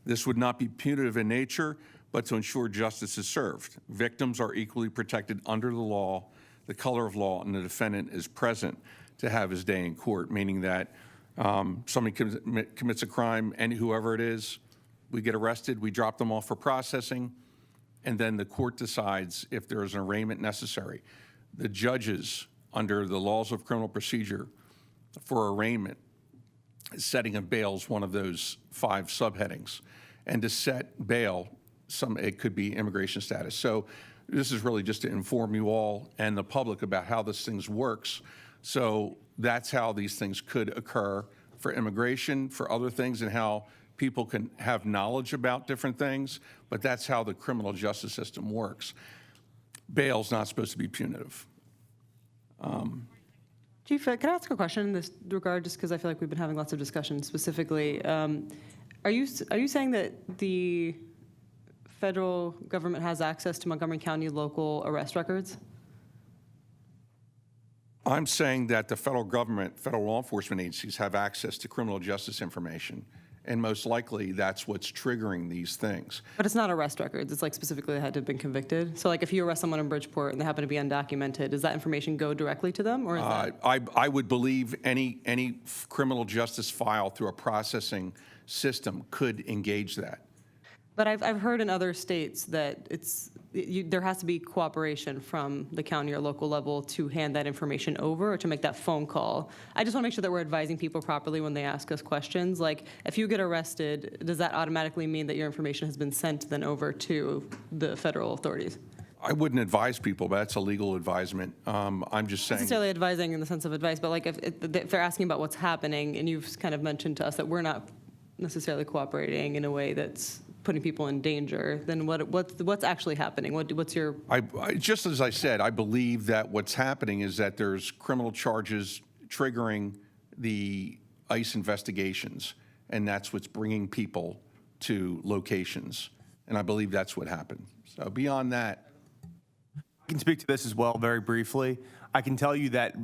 This would not be punitive in nature, but to ensure justice is served. Victims are equally protected under the law, the color of law, and the defendant is present to have his day in court, meaning that somebody commits a crime, and whoever it is, we get arrested, we drop them off for processing, and then the court decides if there is an arraignment necessary. The judges, under the laws of criminal procedure for arraignment, setting of bail is one of those 5 subheadings. And to set bail, it could be immigration status. So this is really just to inform you all and the public about how this thing works. So that's how these things could occur for immigration, for other things, and how people can have knowledge about different things, but that's how the criminal justice system works. Bail's not supposed to be punitive. Chief, can I ask a question in this regard, just because I feel like we've been having lots of discussions specifically? Are you saying that the federal government has access to Montgomery County local arrest records? I'm saying that the federal government, federal law enforcement agencies have access to criminal justice information, and most likely that's what's triggering these things. But it's not arrest records. It's like specifically they had to have been convicted. So like if you arrest someone in Bridgeport and they happen to be undocumented, does that information go directly to them, or is that? I would believe any criminal justice file through a processing system could engage that. But I've heard in other states that there has to be cooperation from the county or local level to hand that information over or to make that phone call. I just want to make sure that we're advising people properly when they ask us questions. Like, if you get arrested, does that automatically mean that your information has been sent then over to the federal authorities? I wouldn't advise people, but that's a legal advisement. I'm just saying. Necessarily advising in the sense of advice, but like if they're asking about what's happening, and you've kind of mentioned to us that we're not necessarily cooperating in a way that's putting people in danger, then what's actually happening? What's your? Just as I said, I believe that what's happening is that there's criminal charges triggering the ICE investigations, and that's what's bringing people to locations. And I believe that's what happened. So beyond that. I can speak to this as well very briefly. I can tell you that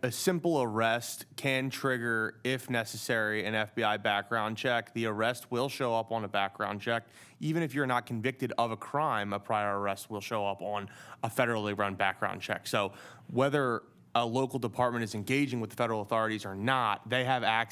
a simple arrest can trigger, if necessary, an FBI background check. The arrest will show up on a background check. Even if you're not convicted of a crime, a prior arrest will show up on a federally run background check. So whether a local department is engaging with the federal authorities or not, they have access